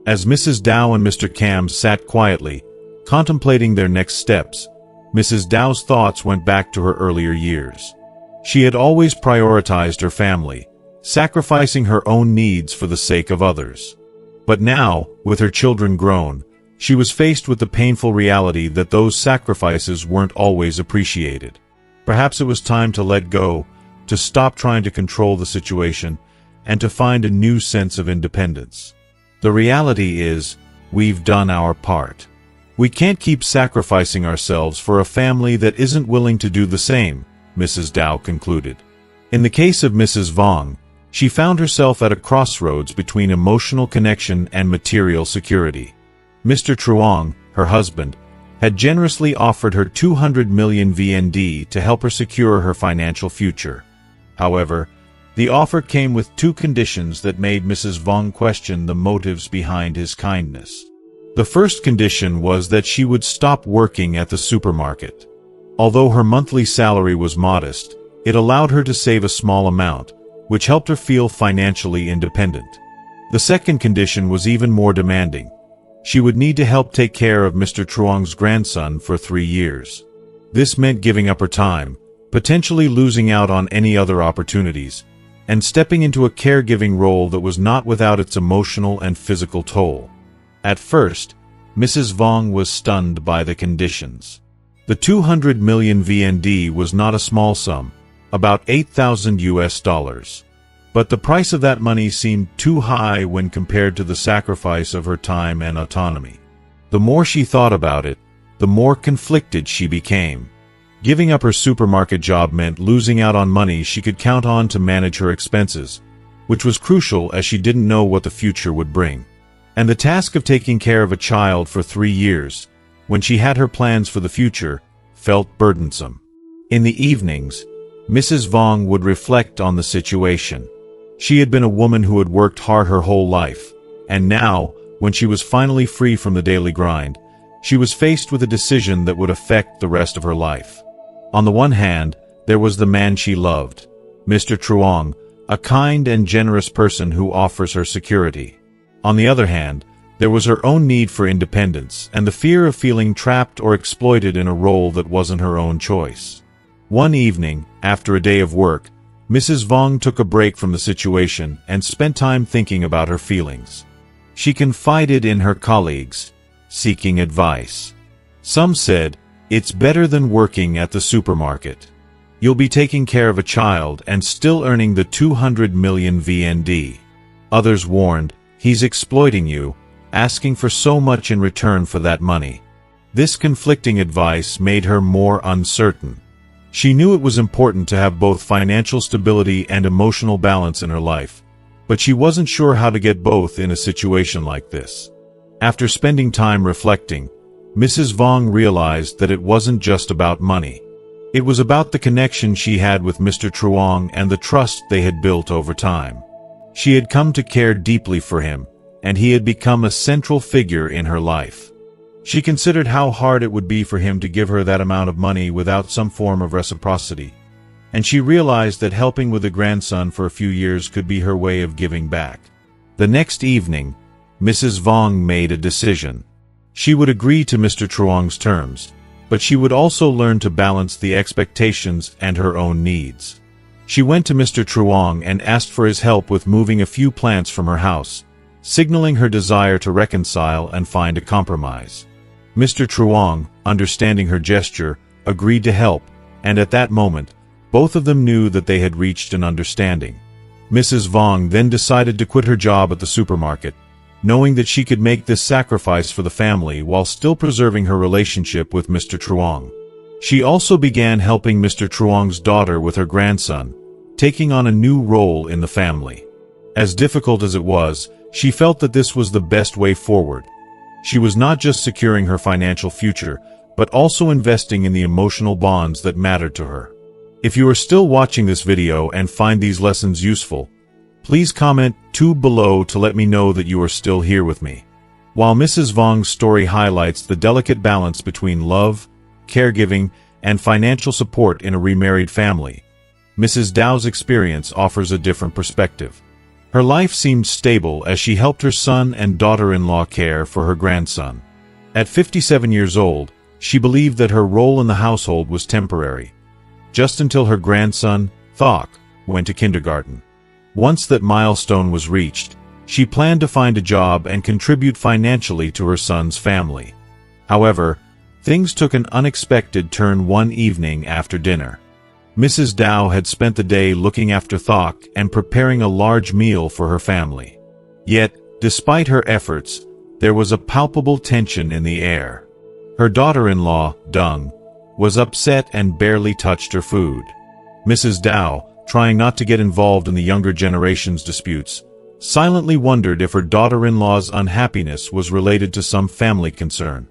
As Mrs. Dow and Mr. Cam sat quietly, contemplating their next steps, Mrs. Dow's thoughts went back to her earlier years. She had always prioritized her family, sacrificing her own needs for the sake of others. But now, with her children grown, she was faced with the painful reality that those sacrifices weren't always appreciated. Perhaps it was time to let go, to stop trying to control the situation, and to find a new sense of independence. The reality is, we've done our part. We can't keep sacrificing ourselves for a family that isn't willing to do the same, Mrs. Dow concluded. In the case of Mrs. Vong, she found herself at a crossroads between emotional connection and material security. Mr. Truong, her husband, had generously offered her 200 million VND to help her secure her financial future. However, the offer came with two conditions that made Mrs. Vong question the motives behind his kindness. The first condition was that she would stop working at the supermarket. Although her monthly salary was modest, it allowed her to save a small amount, which helped her feel financially independent. The second condition was even more demanding. She would need to help take care of Mr. Truong's grandson for 3 years. This meant giving up her time, potentially losing out on any other opportunities, and stepping into a caregiving role that was not without its emotional and physical toll. At first, Mrs. Vong was stunned by the conditions. The 200 million VND was not a small sum, about $8,000. But the price of that money seemed too high when compared to the sacrifice of her time and autonomy. The more she thought about it, the more conflicted she became. Giving up her supermarket job meant losing out on money she could count on to manage her expenses, which was crucial as she didn't know what the future would bring. And the task of taking care of a child for 3 years, when she had her plans for the future, felt burdensome. In the evenings, Mrs. Vong would reflect on the situation. She had been a woman who had worked hard her whole life, and now, when she was finally free from the daily grind, she was faced with a decision that would affect the rest of her life. On the one hand, there was the man she loved, Mr. Truong, a kind and generous person who offers her security. On the other hand, there was her own need for independence and the fear of feeling trapped or exploited in a role that wasn't her own choice. One evening, after a day of work, Mrs. Vong took a break from the situation and spent time thinking about her feelings. She confided in her colleagues, seeking advice. Some said, "It's better than working at the supermarket. You'll be taking care of a child and still earning the 200 million VND. Others warned, "He's exploiting you, asking for so much in return for that money." This conflicting advice made her more uncertain. She knew it was important to have both financial stability and emotional balance in her life, but she wasn't sure how to get both in a situation like this. After spending time reflecting, Mrs. Vong realized that it wasn't just about money. It was about the connection she had with Mr. Truong and the trust they had built over time. She had come to care deeply for him, and he had become a central figure in her life. She considered how hard it would be for him to give her that amount of money without some form of reciprocity, and she realized that helping with a grandson for a few years could be her way of giving back. The next evening, Mrs. Vong made a decision. She would agree to Mr. Truong's terms, but she would also learn to balance the expectations and her own needs. She went to Mr. Truong and asked for his help with moving a few plants from her house, signaling her desire to reconcile and find a compromise. Mr. Truong, understanding her gesture, agreed to help, and at that moment, both of them knew that they had reached an understanding. Mrs. Vong then decided to quit her job at the supermarket, knowing that she could make this sacrifice for the family while still preserving her relationship with Mr. Truong. She also began helping Mr. Truong's daughter with her grandson, taking on a new role in the family. As difficult as it was, she felt that this was the best way forward. She was not just securing her financial future, but also investing in the emotional bonds that mattered to her. If you are still watching this video and find these lessons useful, please comment 2 below to let me know that you are still here with me. While Mrs. Vong's story highlights the delicate balance between love, caregiving, and financial support in a remarried family, Mrs. Dow's experience offers a different perspective. Her life seemed stable as she helped her son and daughter-in-law care for her grandson. At 57 years old, she believed that her role in the household was temporary, just until her grandson, Thok, went to kindergarten. Once that milestone was reached, she planned to find a job and contribute financially to her son's family. However, things took an unexpected turn one evening after dinner. Mrs. Dow had spent the day looking after Thok and preparing a large meal for her family. Yet, despite her efforts, There was a palpable tension in the air. Her daughter-in-law, Dung, was upset and barely touched her food. Mrs. Dow, trying not to get involved in the younger generation's disputes, silently wondered if her daughter-in-law's unhappiness was related to some family concern.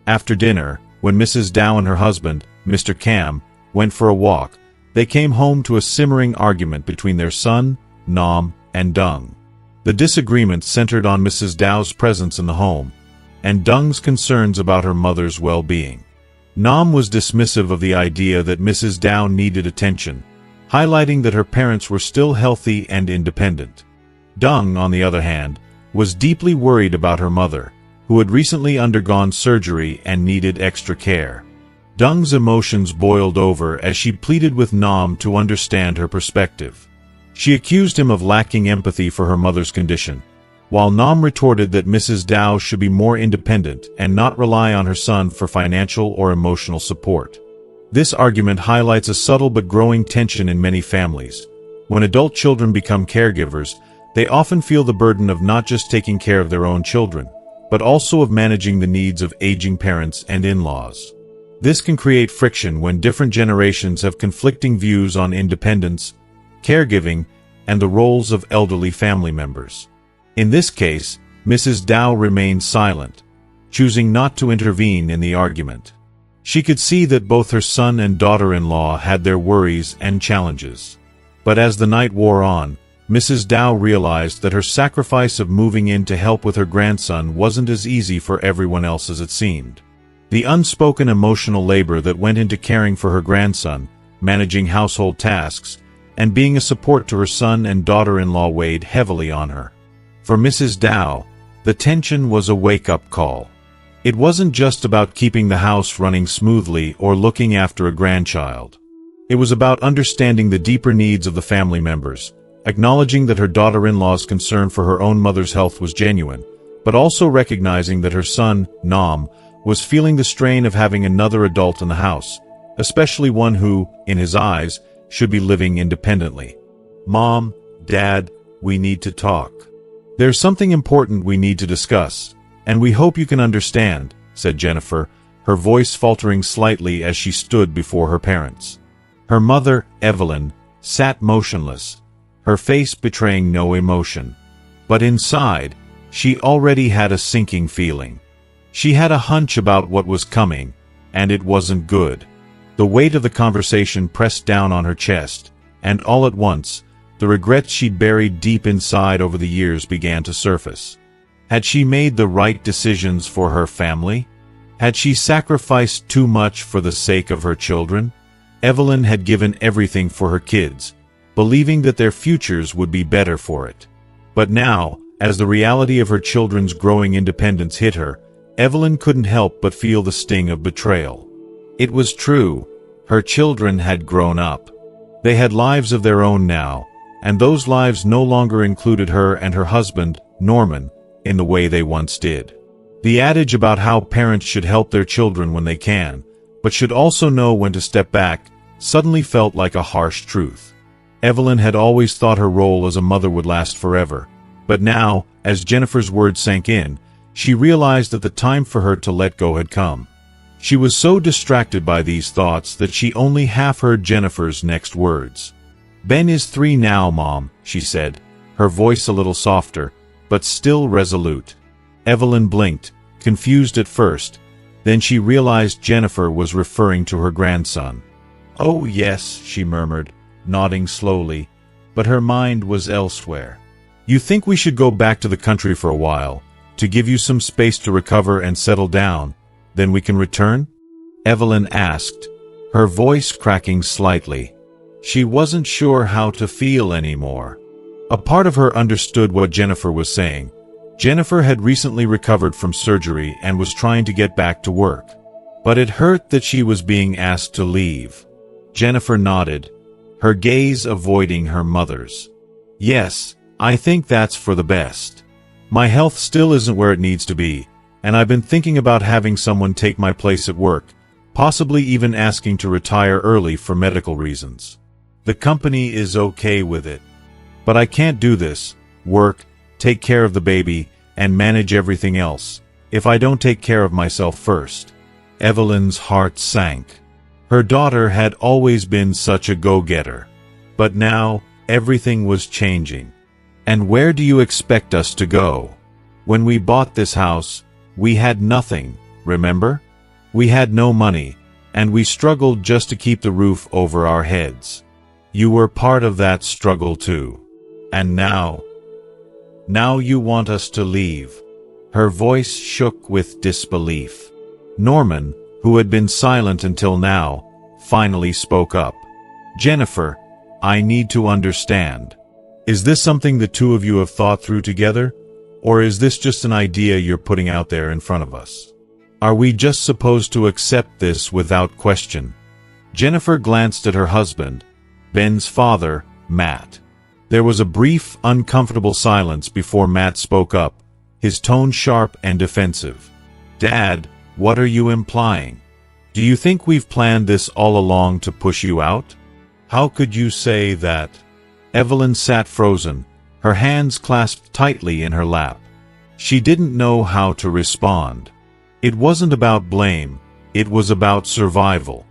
After dinner, when Mrs. Dow and her husband, Mr. Cam, went for a walk, they came home to a simmering argument between their son, Nam, and Dung. The disagreement centered on Mrs. Dow's presence in the home, and Dung's concerns about her mother's well-being. Nam was dismissive of the idea that Mrs. Dow needed attention, highlighting that her parents were still healthy and independent. Dung, on the other hand, was deeply worried about her mother, who had recently undergone surgery and needed extra care. Dung's emotions boiled over as she pleaded with Nam to understand her perspective. She accused him of lacking empathy for her mother's condition, while Nam retorted that Mrs. Dow should be more independent and not rely on her son for financial or emotional support. This argument highlights a subtle but growing tension in many families. When adult children become caregivers, they often feel the burden of not just taking care of their own children, but also of managing the needs of aging parents and in-laws. This can create friction when different generations have conflicting views on independence, caregiving, and the roles of elderly family members. In this case, Mrs. Dow remained silent, choosing not to intervene in the argument. She could see that both her son and daughter-in-law had their worries and challenges. But as the night wore on, Mrs. Dow realized that her sacrifice of moving in to help with her grandson wasn't as easy for everyone else as it seemed. The unspoken emotional labor that went into caring for her grandson, managing household tasks, and being a support to her son and daughter-in-law weighed heavily on her. For Mrs. Dow, the tension was a wake-up call. It wasn't just about keeping the house running smoothly or looking after a grandchild. It was about understanding the deeper needs of the family members, acknowledging that her daughter-in-law's concern for her own mother's health was genuine, but also recognizing that her son, Nam, was feeling the strain of having another adult in the house, especially one who, in his eyes, should be living independently. "Mom, Dad, we need to talk. There's something important we need to discuss, and we hope you can understand," said Jennifer, her voice faltering slightly as she stood before her parents. Her mother, Evelyn, sat motionless, her face betraying no emotion. But inside, she already had a sinking feeling. She had a hunch about what was coming, and it wasn't good. The weight of the conversation pressed down on her chest, and all at once, the regrets she'd buried deep inside over the years began to surface. Had she made the right decisions for her family? Had she sacrificed too much for the sake of her children? Evelyn had given everything for her kids, believing that their futures would be better for it. But now, as the reality of her children's growing independence hit her, Evelyn couldn't help but feel the sting of betrayal. It was true. Her children had grown up. They had lives of their own now, and those lives no longer included her and her husband, Norman, in the way they once did. The adage about how parents should help their children when they can, but should also know when to step back, suddenly felt like a harsh truth. Evelyn had always thought her role as a mother would last forever, but now, as Jennifer's words sank in, she realized that the time for her to let go had come. She was so distracted by these thoughts that she only half heard Jennifer's next words. "Ben is 3 now, Mom," she said, her voice a little softer, but still resolute. Evelyn blinked, confused at first, then she realized Jennifer was referring to her grandson. "Oh yes," she murmured, nodding slowly, but her mind was elsewhere. "You think we should go back to the country for a while, to give you some space to recover and settle down, then we can return?" Evelyn asked, her voice cracking slightly. She wasn't sure how to feel anymore. A part of her understood what Jennifer was saying. Jennifer had recently recovered from surgery and was trying to get back to work. But it hurt that she was being asked to leave. Jennifer nodded, her gaze avoiding her mother's. "Yes, I think that's for the best. My health still isn't where it needs to be, and I've been thinking about having someone take my place at work, possibly even asking to retire early for medical reasons. The company is okay with it. But I can't do this, work, take care of the baby, and manage everything else, if I don't take care of myself first. Evelyn's heart sank. Her daughter had always been such a go-getter. But now, everything was changing. And where do you expect us to go? When we bought this house, we had nothing, remember? We had no money, and we struggled just to keep the roof over our heads. You were part of that struggle too. And now you want us to leave. Her voice shook with disbelief. Norman, who had been silent until now, finally spoke up. Jennifer, I need to understand. Is this something the two of you have thought through together? Or is this just an idea you're putting out there in front of us? Are we just supposed to accept this without question? Jennifer glanced at her husband, Ben's father, Matt. There was a brief, uncomfortable silence before Matt spoke up, his tone sharp and defensive. Dad, what are you implying? Do you think we've planned this all along to push you out? How could you say that? Evelyn sat frozen, her hands clasped tightly in her lap. She didn't know how to respond. It wasn't about blame, it was about survival.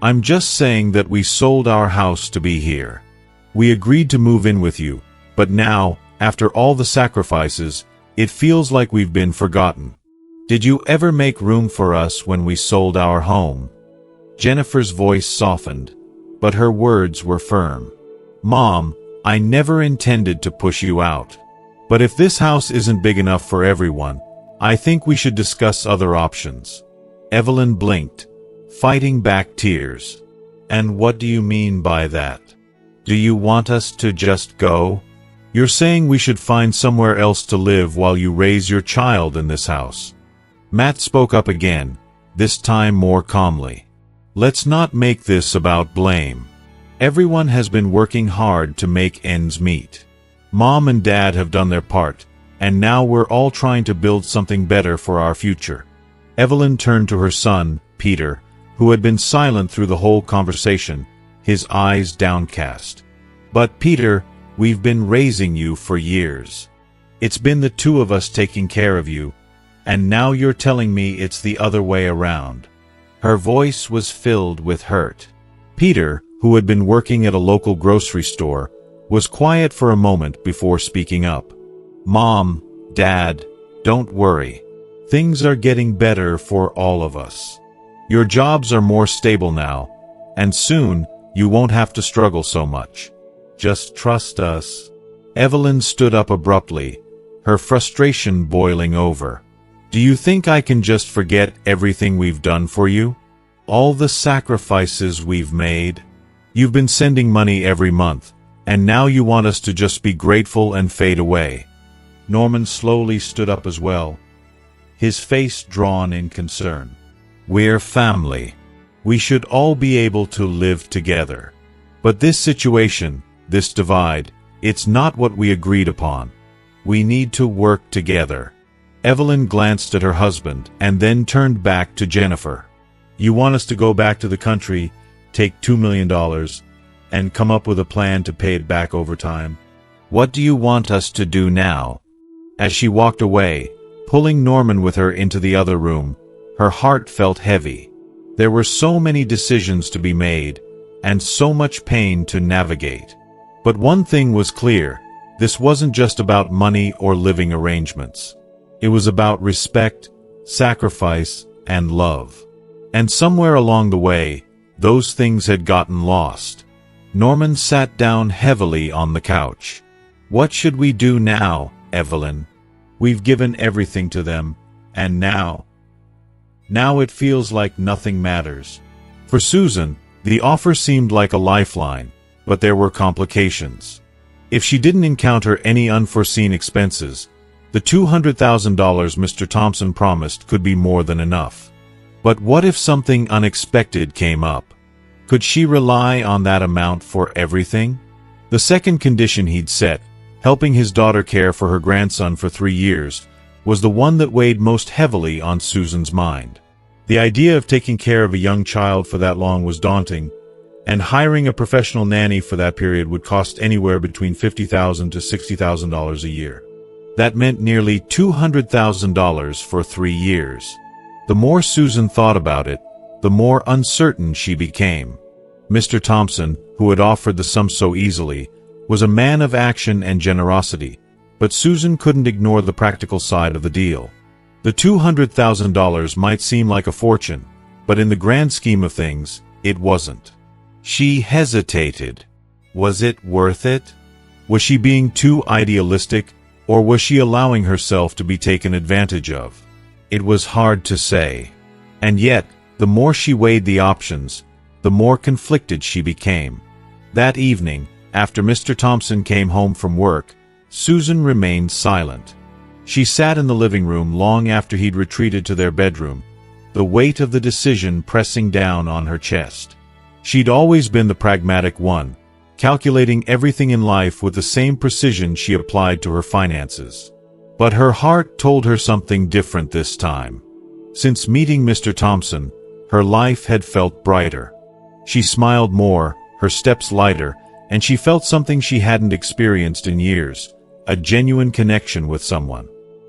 I'm just saying that we sold our house to be here. We agreed to move in with you, but now, after all the sacrifices, it feels like we've been forgotten. Did you ever make room for us when we sold our home? Jennifer's voice softened, but her words were firm. Mom, I never intended to push you out. But if this house isn't big enough for everyone, I think we should discuss other options. Evelyn blinked, fighting back tears. And what do you mean by that? Do you want us to just go? You're saying we should find somewhere else to live while you raise your child in this house. Matt spoke up again, this time more calmly. Let's not make this about blame. Everyone has been working hard to make ends meet. Mom and Dad have done their part, and now we're all trying to build something better for our future. Evelyn turned to her son, Peter, who had been silent through the whole conversation, his eyes downcast. But Peter, we've been raising you for years. It's been the two of us taking care of you, and now you're telling me it's the other way around. Her voice was filled with hurt. Peter, who had been working at a local grocery store, was quiet for a moment before speaking up. Mom, Dad, don't worry. Things are getting better for all of us. Your jobs are more stable now, and soon you won't have to struggle so much. Just trust us. Evelyn stood up abruptly, her frustration boiling over. Do you think I can just forget everything we've done for you? All the sacrifices we've made? You've been sending money every month, and now you want us to just be grateful and fade away. Norman slowly stood up as well, his face drawn in concern. We're family. We should all be able to live together. But this situation, this divide, it's not what we agreed upon. We need to work together. Evelyn glanced at her husband and then turned back to Jennifer. You want us to go back to the country, take $2 million, and come up with a plan to pay it back over time? What do you want us to do now? As she walked away, pulling Norman with her into the other room, her heart felt heavy. There were so many decisions to be made, and so much pain to navigate. But one thing was clear, this wasn't just about money or living arrangements. It was about respect, sacrifice, and love. And somewhere along the way, those things had gotten lost. Norman sat down heavily on the couch. What should we do now, Evelyn? We've given everything to them, and now it feels like nothing matters. For Susan, the offer seemed like a lifeline, but there were complications. If she didn't encounter any unforeseen expenses, the $200,000 Mr. Thompson promised could be more than enough. But what if something unexpected came up? Could she rely on that amount for everything? The second condition he'd set, helping his daughter care for her grandson for 3 years, was the one that weighed most heavily on Susan's mind. The idea of taking care of a young child for that long was daunting, and hiring a professional nanny for that period would cost anywhere between $50,000 to $60,000 a year. That meant nearly $200,000 for 3 years. The more Susan thought about it, the more uncertain she became. Mr. Thompson, who had offered the sum so easily, was a man of action and generosity, but Susan couldn't ignore the practical side of the deal. The $200,000 might seem like a fortune, but in the grand scheme of things, it wasn't. She hesitated. Was it worth it? Was she being too idealistic, or was she allowing herself to be taken advantage of? It was hard to say. And yet, the more she weighed the options, the more conflicted she became. That evening, after Mr. Thompson came home from work, Susan remained silent. She sat in the living room long after he'd retreated to their bedroom, the weight of the decision pressing down on her chest. She'd always been the pragmatic one, calculating everything in life with the same precision she applied to her finances. But her heart told her something different this time. Since meeting Mr. Thompson, her life had felt brighter. She smiled more, her steps lighter, and she felt something she hadn't experienced in years, a genuine connection with someone.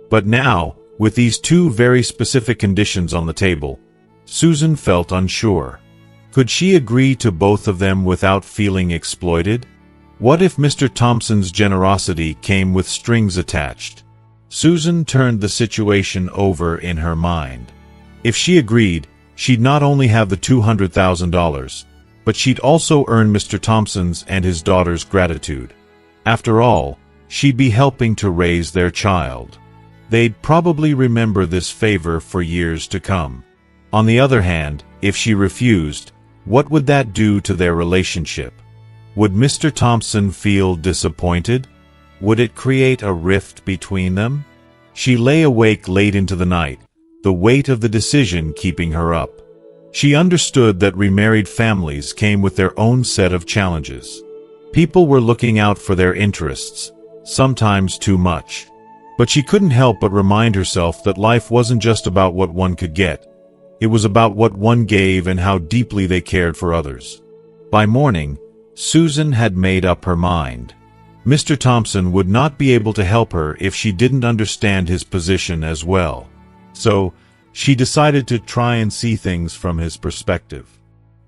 But now, with these two very specific conditions on the table, Susan felt unsure. Could she agree to both of them without feeling exploited? What if Mr. Thompson's generosity came with strings attached? Susan turned the situation over in her mind. If she agreed, she'd not only have the $200,000, but she'd also earn Mr. Thompson's and his daughter's gratitude. After all, she'd be helping to raise their child. They'd probably remember this favor for years to come. On the other hand, if she refused, what would that do to their relationship? Would Mr. Thompson feel disappointed? Would it create a rift between them? She lay awake late into the night, the weight of the decision keeping her up. She understood that remarried families came with their own set of challenges. People were looking out for their interests, sometimes too much. But she couldn't help but remind herself that life wasn't just about what one could get. It was about what one gave and how deeply they cared for others. By morning, Susan had made up her mind. Mr. Thompson would not be able to help her if she didn't understand his position as well. So, she decided to try and see things from his perspective.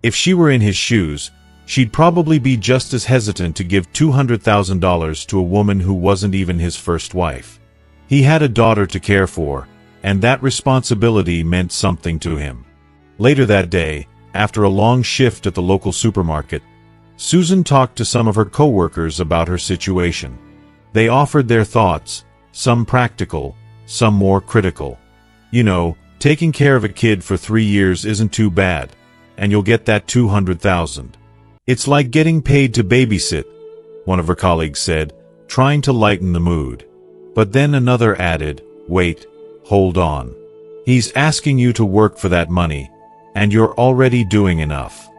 If she were in his shoes, she'd probably be just as hesitant to give $200,000 to a woman who wasn't even his first wife. He had a daughter to care for, and that responsibility meant something to him. Later that day, after a long shift at the local supermarket, Susan talked to some of her coworkers about her situation. They offered their thoughts, some practical, some more critical. You know, taking care of a kid for 3 years isn't too bad, and you'll get that $200,000. It's like getting paid to babysit, one of her colleagues said, trying to lighten the mood. But then another added, wait, hold on. He's asking you to work for that money, and you're already doing enough.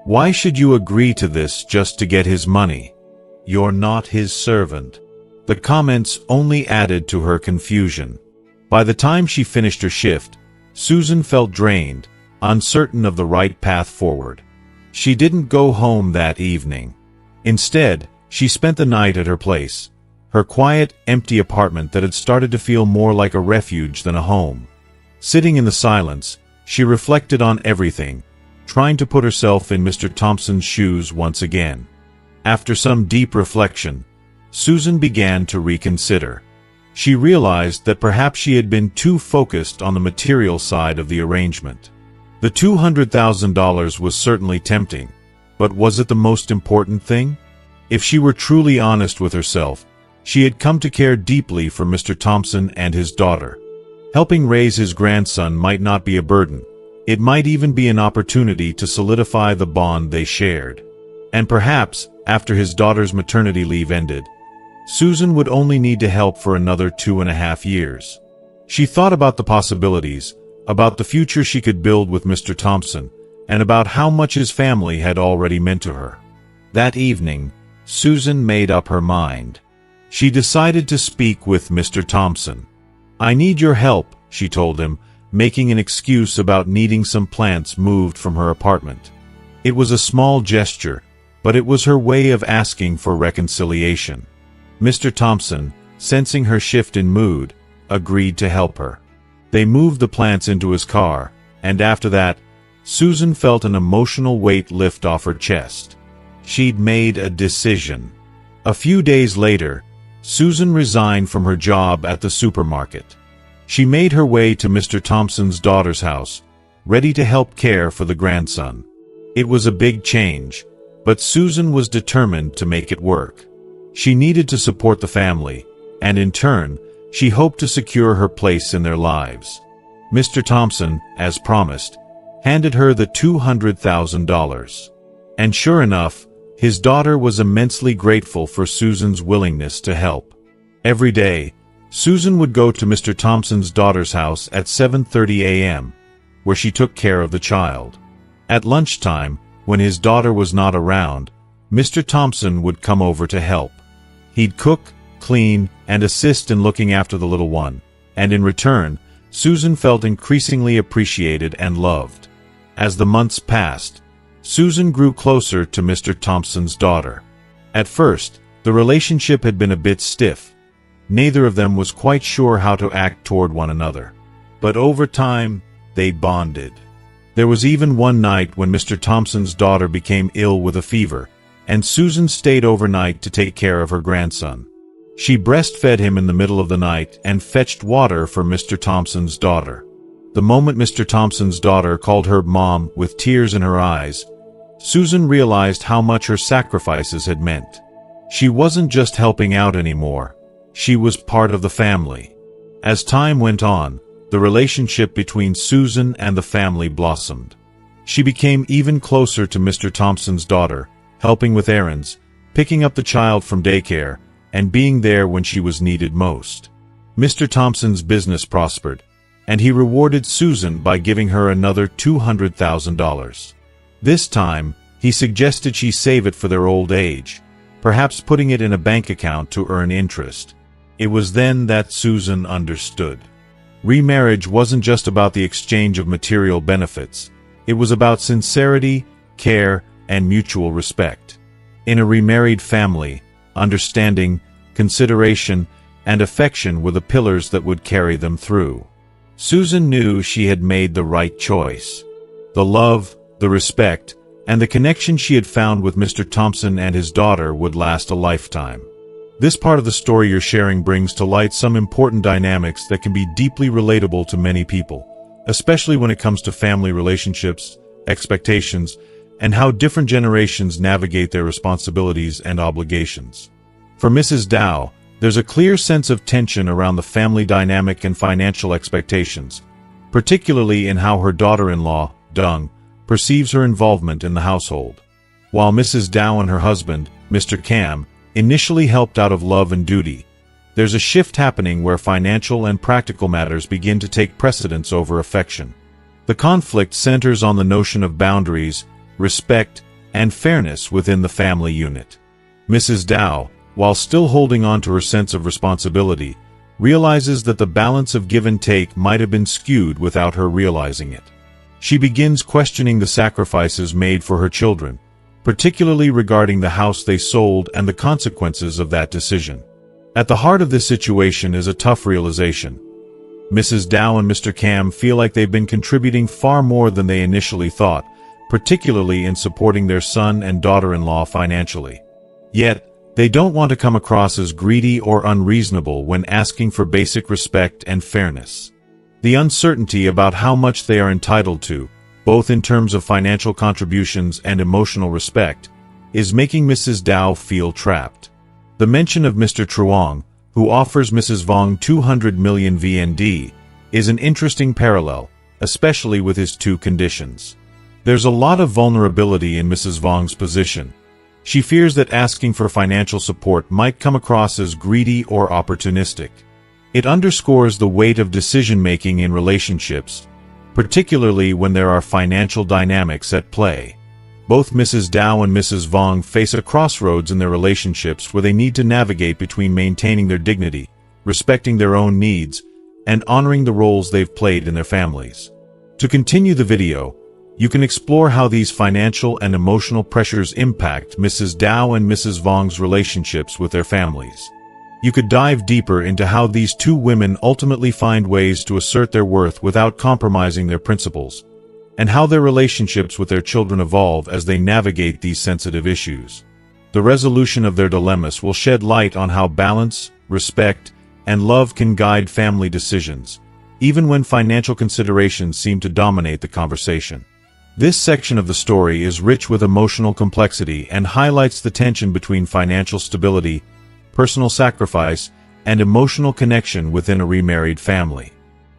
Why should you agree to this just to get his money? You're not his servant. The comments only added to her confusion. By the time she finished her shift, Susan felt drained, uncertain of the right path forward. She didn't go home that evening. Instead, she spent the night at her place, her quiet, empty apartment that had started to feel more like a refuge than a home. Sitting in the silence, she reflected on everything, trying to put herself in Mr. Thompson's shoes once again. After some deep reflection, Susan began to reconsider. She realized that perhaps she had been too focused on the material side of the arrangement. The $200,000 was certainly tempting, but was it the most important thing? If she were truly honest with herself, she had come to care deeply for Mr. Thompson and his daughter. Helping raise his grandson might not be a burden. It might even be an opportunity to solidify the bond they shared. And perhaps, after his daughter's maternity leave ended, Susan would only need to help for another 2.5 years. She thought about the possibilities, about the future she could build with Mr. Thompson, and about how much his family had already meant to her. That evening, Susan made up her mind. She decided to speak with Mr. Thompson. "I need your help," she told him, making an excuse about needing some plants moved from her apartment. It was a small gesture, but it was her way of asking for reconciliation. Mr. Thompson, sensing her shift in mood, agreed to help her. They moved the plants into his car, and after that, Susan felt an emotional weight lift off her chest. She'd made a decision. A few days later, Susan resigned from her job at the supermarket. She made her way to Mr. Thompson's daughter's house, ready to help care for the grandson. It was a big change, but Susan was determined to make it work. She needed to support the family, and in turn, she hoped to secure her place in their lives. Mr. Thompson, as promised, handed her the $200,000. And sure enough, his daughter was immensely grateful for Susan's willingness to help. Every day, Susan would go to Mr. Thompson's daughter's house at 7:30 a.m., where she took care of the child. At lunchtime, when his daughter was not around, Mr. Thompson would come over to help. He'd cook, clean, and assist in looking after the little one, and in return, Susan felt increasingly appreciated and loved. As the months passed, Susan grew closer to Mr. Thompson's daughter. At first, the relationship had been a bit stiff. Neither of them was quite sure how to act toward one another. But over time, they bonded. There was even one night when Mr. Thompson's daughter became ill with a fever, and Susan stayed overnight to take care of her grandson. She breastfed him in the middle of the night and fetched water for Mr. Thompson's daughter. The moment Mr. Thompson's daughter called her mom with tears in her eyes, Susan realized how much her sacrifices had meant. She wasn't just helping out anymore. She was part of the family. As time went on, the relationship between Susan and the family blossomed. She became even closer to Mr. Thompson's daughter, helping with errands, picking up the child from daycare, and being there when she was needed most. Mr. Thompson's business prospered, and he rewarded Susan by giving her another $200,000. This time, he suggested she save it for their old age, perhaps putting it in a bank account to earn interest. It was then that Susan understood. Remarriage wasn't just about the exchange of material benefits. It was about sincerity, care, and mutual respect. In a remarried family, understanding, consideration, and affection were the pillars that would carry them through. Susan knew she had made the right choice. The love, the respect, and the connection she had found with Mr. Thompson and his daughter would last a lifetime. This part of the story you're sharing brings to light some important dynamics that can be deeply relatable to many people, especially when it comes to family relationships, expectations, and how different generations navigate their responsibilities and obligations. For Mrs. Dow, there's a clear sense of tension around the family dynamic and financial expectations, particularly in how her daughter-in-law, Dung, perceives her involvement in the household. While Mrs. Dow and her husband, Mr. Cam, initially helped out of love and duty, there's a shift happening where financial and practical matters begin to take precedence over affection. The conflict centers on the notion of boundaries, respect, and fairness within the family unit. Mrs. Dow, while still holding on to her sense of responsibility, realizes that the balance of give and take might have been skewed without her realizing it. She begins questioning the sacrifices made for her children, particularly regarding the house they sold and the consequences of that decision. At the heart of this situation is a tough realization. Mrs. Dow and Mr. Cam feel like they've been contributing far more than they initially thought, particularly in supporting their son and daughter-in-law financially. Yet, they don't want to come across as greedy or unreasonable when asking for basic respect and fairness. The uncertainty about how much they are entitled to, both in terms of financial contributions and emotional respect, is making Mrs. Dow feel trapped. The mention of Mr. Truong, who offers Mrs. Vong 200 million VND, is an interesting parallel, especially with his two conditions. There's a lot of vulnerability in Mrs. Vong's position. She fears that asking for financial support might come across as greedy or opportunistic. It underscores the weight of decision-making in relationships, particularly when there are financial dynamics at play. Both Mrs. Dow and Mrs. Vong face a crossroads in their relationships where they need to navigate between maintaining their dignity, respecting their own needs, and honoring the roles they've played in their families. To continue the video, you can explore how these financial and emotional pressures impact Mrs. Dow and Mrs. Vong's relationships with their families. You could dive deeper into how these two women ultimately find ways to assert their worth without compromising their principles, and how their relationships with their children evolve as they navigate these sensitive issues. The resolution of their dilemmas will shed light on how balance, respect, and love can guide family decisions, even when financial considerations seem to dominate the conversation. This section of the story is rich with emotional complexity and highlights the tension between financial stability, personal sacrifice, and emotional connection within a remarried family.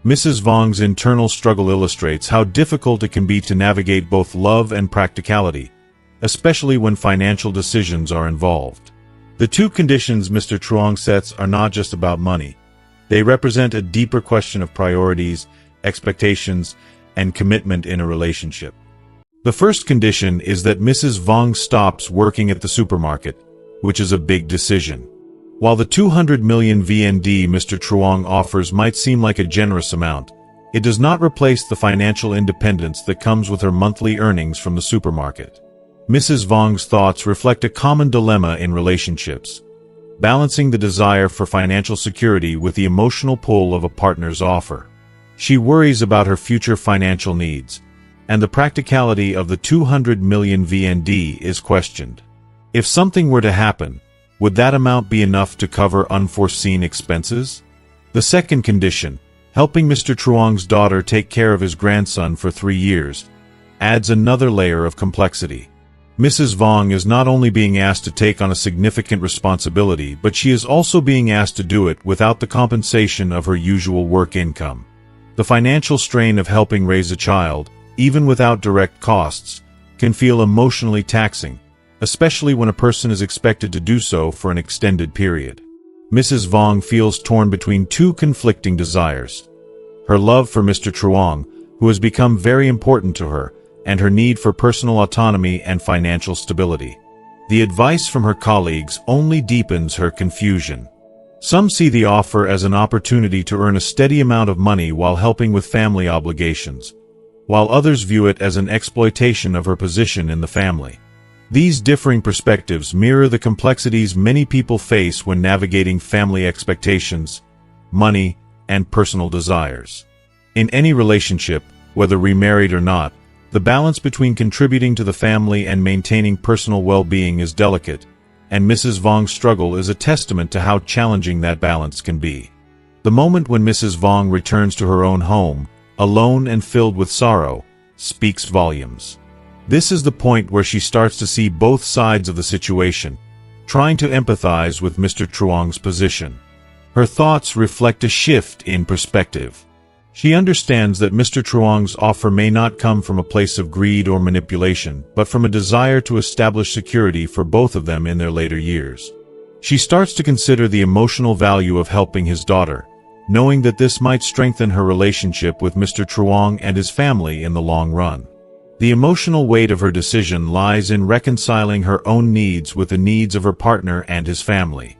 Mrs. Vong's internal struggle illustrates how difficult it can be to navigate both love and practicality, especially when financial decisions are involved. The two conditions Mr. Truong sets are not just about money. They represent a deeper question of priorities, expectations, and commitment in a relationship. The first condition is that Mrs. Vong stops working at the supermarket, which is a big decision. While the 200 million VND Mr. Truong offers might seem like a generous amount, it does not replace the financial independence that comes with her monthly earnings from the supermarket. Mrs. Vong's thoughts reflect a common dilemma in relationships, balancing the desire for financial security with the emotional pull of a partner's offer. She worries about her future financial needs, and the practicality of the 200 million VND is questioned. If something were to happen, would that amount be enough to cover unforeseen expenses? The second condition, helping Mr. Truong's daughter take care of his grandson for 3 years, adds another layer of complexity. Mrs. Vong is not only being asked to take on a significant responsibility, but she is also being asked to do it without the compensation of her usual work income. The financial strain of helping raise a child, even without direct costs, can feel emotionally taxing, especially when a person is expected to do so for an extended period. Mrs. Vong feels torn between two conflicting desires: her love for Mr. Truong, who has become very important to her, and her need for personal autonomy and financial stability. The advice from her colleagues only deepens her confusion. Some see the offer as an opportunity to earn a steady amount of money while helping with family obligations, while others view it as an exploitation of her position in the family. These differing perspectives mirror the complexities many people face when navigating family expectations, money, and personal desires. In any relationship, whether remarried or not, the balance between contributing to the family and maintaining personal well-being is delicate, and Mrs. Vong's struggle is a testament to how challenging that balance can be. The moment when Mrs. Vong returns to her own home, alone and filled with sorrow, speaks volumes. This is the point where she starts to see both sides of the situation, trying to empathize with Mr. Truong's position. Her thoughts reflect a shift in perspective. She understands that Mr. Truong's offer may not come from a place of greed or manipulation, but from a desire to establish security for both of them in their later years. She starts to consider the emotional value of helping his daughter, knowing that this might strengthen her relationship with Mr. Truong and his family in the long run. The emotional weight of her decision lies in reconciling her own needs with the needs of her partner and his family.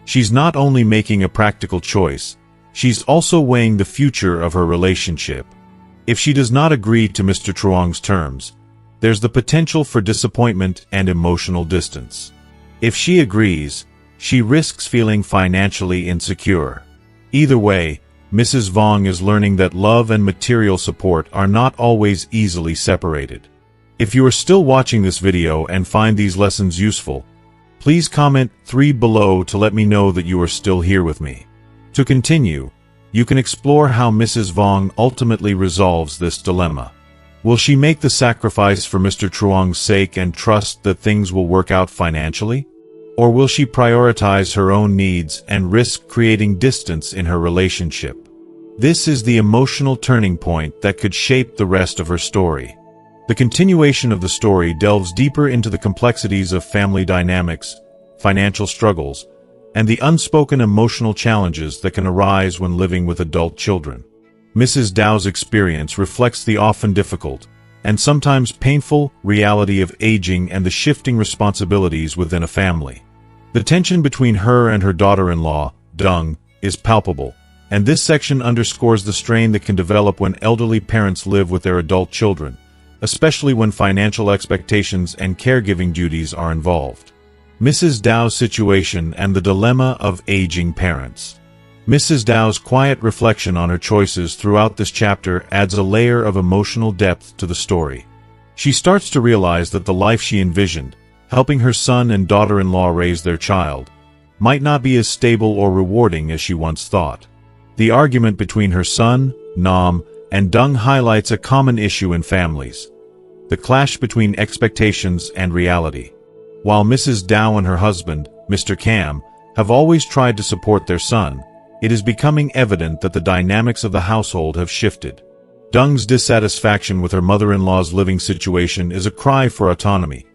She's not only making a practical choice, she's also weighing the future of her relationship. If she does not agree to Mr. Truong's terms, there's the potential for disappointment and emotional distance. If she agrees, she risks feeling financially insecure. Either way, Mrs. Vong is learning that love and material support are not always easily separated. If you are still watching this video and find these lessons useful, please comment 3 below to let me know that you are still here with me. To continue, you can explore how Mrs. Vong ultimately resolves this dilemma. Will she make the sacrifice for Mr. Truong's sake and trust that things will work out financially? Or will she prioritize her own needs and risk creating distance in her relationship? This is the emotional turning point that could shape the rest of her story. The continuation of the story delves deeper into the complexities of family dynamics, financial struggles, and the unspoken emotional challenges that can arise when living with adult children. Mrs. Dow's experience reflects the often difficult, and sometimes painful, reality of aging and the shifting responsibilities within a family. The tension between her and her daughter-in-law, Dung, is palpable, and this section underscores the strain that can develop when elderly parents live with their adult children, especially when financial expectations and caregiving duties are involved. Mrs. Dow's situation and the dilemma of aging parents. Mrs. Dow's quiet reflection on her choices throughout this chapter adds a layer of emotional depth to the story. She starts to realize that the life she envisioned, helping her son and daughter-in-law raise their child, might not be as stable or rewarding as she once thought. The argument between her son, Nam, and Dung highlights a common issue in families: the clash between expectations and reality. While Mrs. Dow and her husband, Mr. Cam, have always tried to support their son, it is becoming evident that the dynamics of the household have shifted. Dung's dissatisfaction with her mother-in-law's living situation is a cry for autonomy,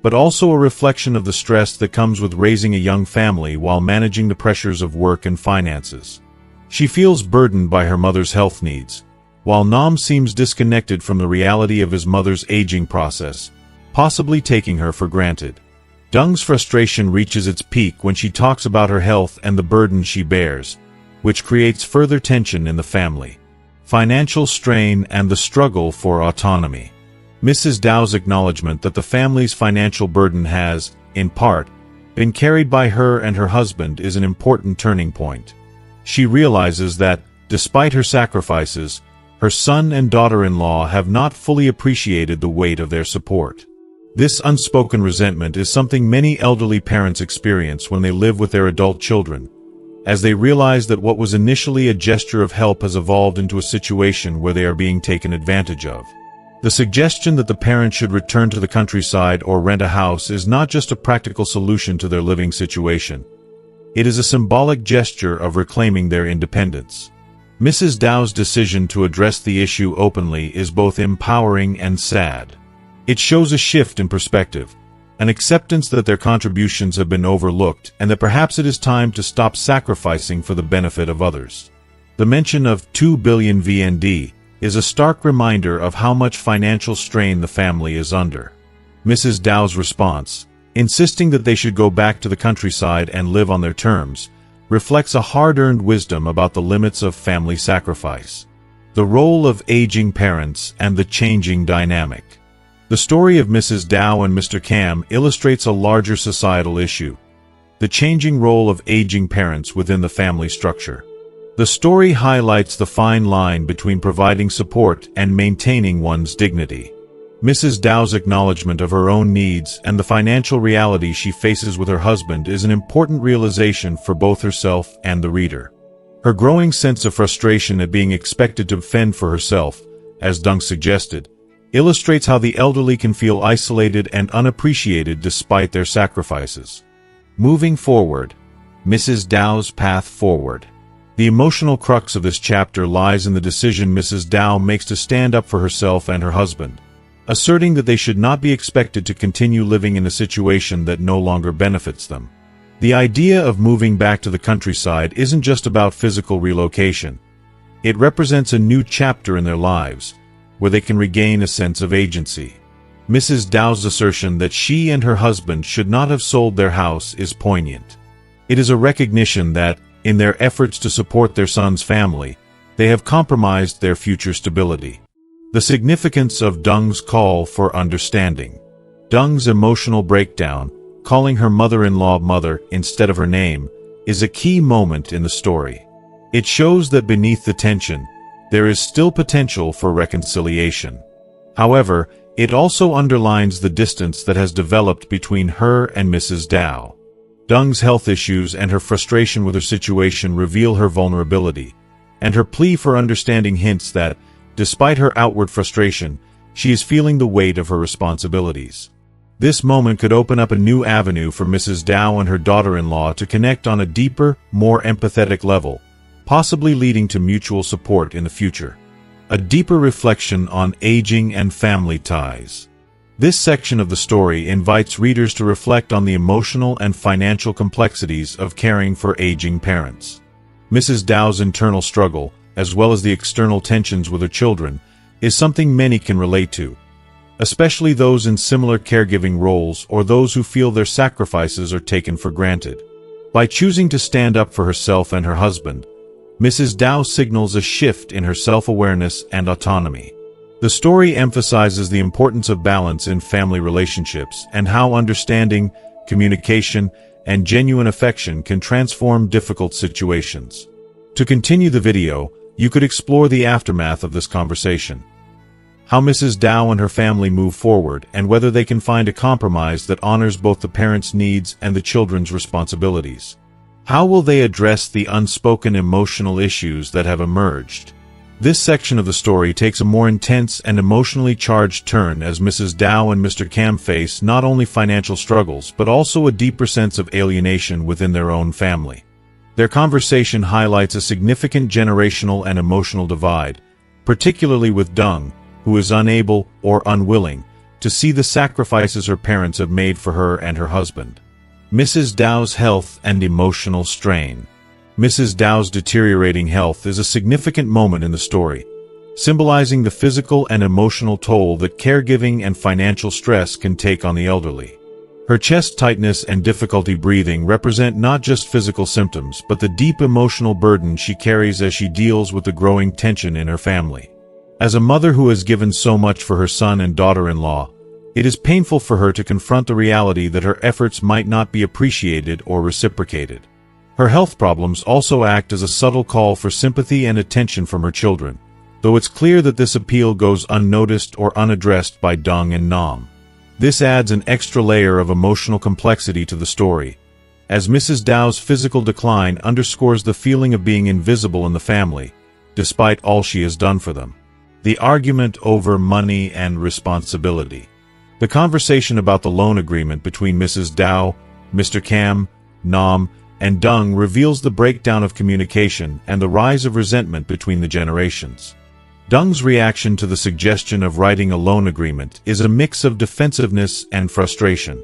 but also a reflection of the stress that comes with raising a young family while managing the pressures of work and finances. She feels burdened by her mother's health needs, while Nam seems disconnected from the reality of his mother's aging process, possibly taking her for granted. Dung's frustration reaches its peak when she talks about her health and the burden she bears, which creates further tension in the family. Financial strain and the struggle for autonomy. Mrs. Dow's acknowledgement that the family's financial burden has, in part, been carried by her and her husband is an important turning point. She realizes that, despite her sacrifices, her son and daughter-in-law have not fully appreciated the weight of their support. This unspoken resentment is something many elderly parents experience when they live with their adult children, as they realize that what was initially a gesture of help has evolved into a situation where they are being taken advantage of. The suggestion that the parent should return to the countryside or rent a house is not just a practical solution to their living situation. It is a symbolic gesture of reclaiming their independence. Mrs. Dow's decision to address the issue openly is both empowering and sad. It shows a shift in perspective, an acceptance that their contributions have been overlooked and that perhaps it is time to stop sacrificing for the benefit of others. The mention of 2 billion VND is a stark reminder of how much financial strain the family is under. Mrs. Dow's response, insisting that they should go back to the countryside and live on their terms, reflects a hard-earned wisdom about the limits of family sacrifice. The role of aging parents and the changing dynamic. The story of Mrs. Dow and Mr. Cam illustrates a larger societal issue: the changing role of aging parents within the family structure. The story highlights the fine line between providing support and maintaining one's dignity. Mrs. Dow's acknowledgement of her own needs and the financial reality she faces with her husband is an important realization for both herself and the reader. Her growing sense of frustration at being expected to fend for herself, as Dung suggested, illustrates how the elderly can feel isolated and unappreciated despite their sacrifices. Moving forward, Mrs. Dow's path forward. The emotional crux of this chapter lies in the decision Mrs. Dow makes to stand up for herself and her husband, asserting that they should not be expected to continue living in a situation that no longer benefits them. The idea of moving back to the countryside isn't just about physical relocation. It represents a new chapter in their lives, where they can regain a sense of agency. Mrs. Dow's assertion that she and her husband should not have sold their house is poignant. It is a recognition that, in their efforts to support their son's family, they have compromised their future stability. The significance of Dung's call for understanding. Dung's emotional breakdown, calling her mother-in-law mother instead of her name, is a key moment in the story. It shows that beneath the tension, there is still potential for reconciliation. However, it also underlines the distance that has developed between her and Mrs. Dow. Dung's health issues and her frustration with her situation reveal her vulnerability, and her plea for understanding hints that, despite her outward frustration, she is feeling the weight of her responsibilities. This moment could open up a new avenue for Mrs. Dow and her daughter-in-law to connect on a deeper, more empathetic level, possibly leading to mutual support in the future. A deeper reflection on aging and family ties. This section of the story invites readers to reflect on the emotional and financial complexities of caring for aging parents. Mrs. Dow's internal struggle, as well as the external tensions with her children, is something many can relate to, especially those in similar caregiving roles or those who feel their sacrifices are taken for granted. By choosing to stand up for herself and her husband, Mrs. Dow signals a shift in her self-awareness and autonomy. The story emphasizes the importance of balance in family relationships and how understanding, communication, and genuine affection can transform difficult situations. To continue the video, you could explore the aftermath of this conversation. How Mrs. Dow and her family move forward, and whether they can find a compromise that honors both the parents' needs and the children's responsibilities. How will they address the unspoken emotional issues that have emerged? This section of the story takes a more intense and emotionally charged turn as Mrs. Dow and Mr. Cam face not only financial struggles but also a deeper sense of alienation within their own family. Their conversation highlights a significant generational and emotional divide, particularly with Dung, who is unable or unwilling to see the sacrifices her parents have made for her and her husband. Mrs. Dow's health and emotional strain. Mrs. Dow's deteriorating health is a significant moment in the story, symbolizing the physical and emotional toll that caregiving and financial stress can take on the elderly. Her chest tightness and difficulty breathing represent not just physical symptoms but the deep emotional burden she carries as she deals with the growing tension in her family. As a mother who has given so much for her son and daughter-in-law, it is painful for her to confront the reality that her efforts might not be appreciated or reciprocated. Her health problems also act as a subtle call for sympathy and attention from her children, though it's clear that this appeal goes unnoticed or unaddressed by Dung and Nam. This adds an extra layer of emotional complexity to the story, as Mrs. Dow's physical decline underscores the feeling of being invisible in the family, despite all she has done for them. The argument over money and responsibility. The conversation about the loan agreement between Mrs. Dow, Mr. Cam, Nam, and Dung reveals the breakdown of communication and the rise of resentment between the generations. Dung's reaction to the suggestion of writing a loan agreement is a mix of defensiveness and frustration.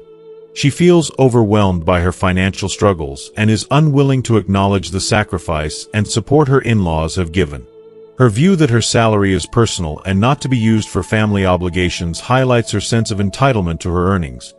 She feels overwhelmed by her financial struggles and is unwilling to acknowledge the sacrifice and support her in-laws have given. Her view that her salary is personal and not to be used for family obligations highlights her sense of entitlement to her earnings,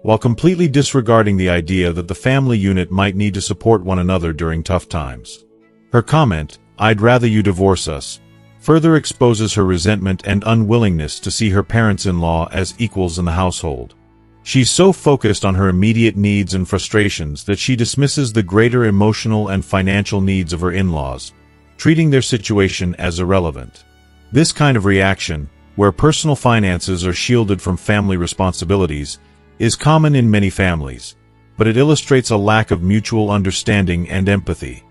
while completely disregarding the idea that the family unit might need to support one another during tough times. Her comment, "I'd rather you divorce us," further exposes her resentment and unwillingness to see her parents-in-law as equals in the household. She's so focused on her immediate needs and frustrations that she dismisses the greater emotional and financial needs of her in-laws, treating their situation as irrelevant. This kind of reaction, where personal finances are shielded from family responsibilities, is common in many families, but it illustrates a lack of mutual understanding and empathy.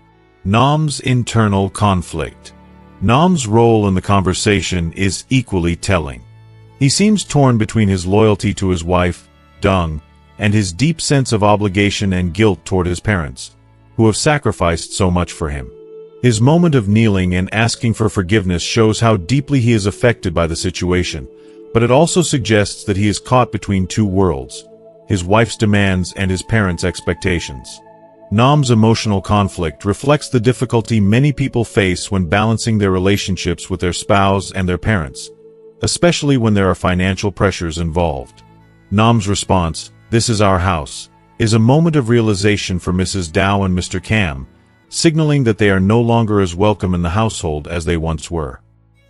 Nam's internal conflict. Nam's role in the conversation is equally telling. He seems torn between his loyalty to his wife, Dung, and his deep sense of obligation and guilt toward his parents, who have sacrificed so much for him. His moment of kneeling and asking for forgiveness shows how deeply he is affected by the situation, but it also suggests that he is caught between two worlds, his wife's demands and his parents' expectations. Nam's emotional conflict reflects the difficulty many people face when balancing their relationships with their spouse and their parents, especially when there are financial pressures involved. Nam's response, "This is our house," is a moment of realization for Mrs. Dow and Mr. Cam, signaling that they are no longer as welcome in the household as they once were.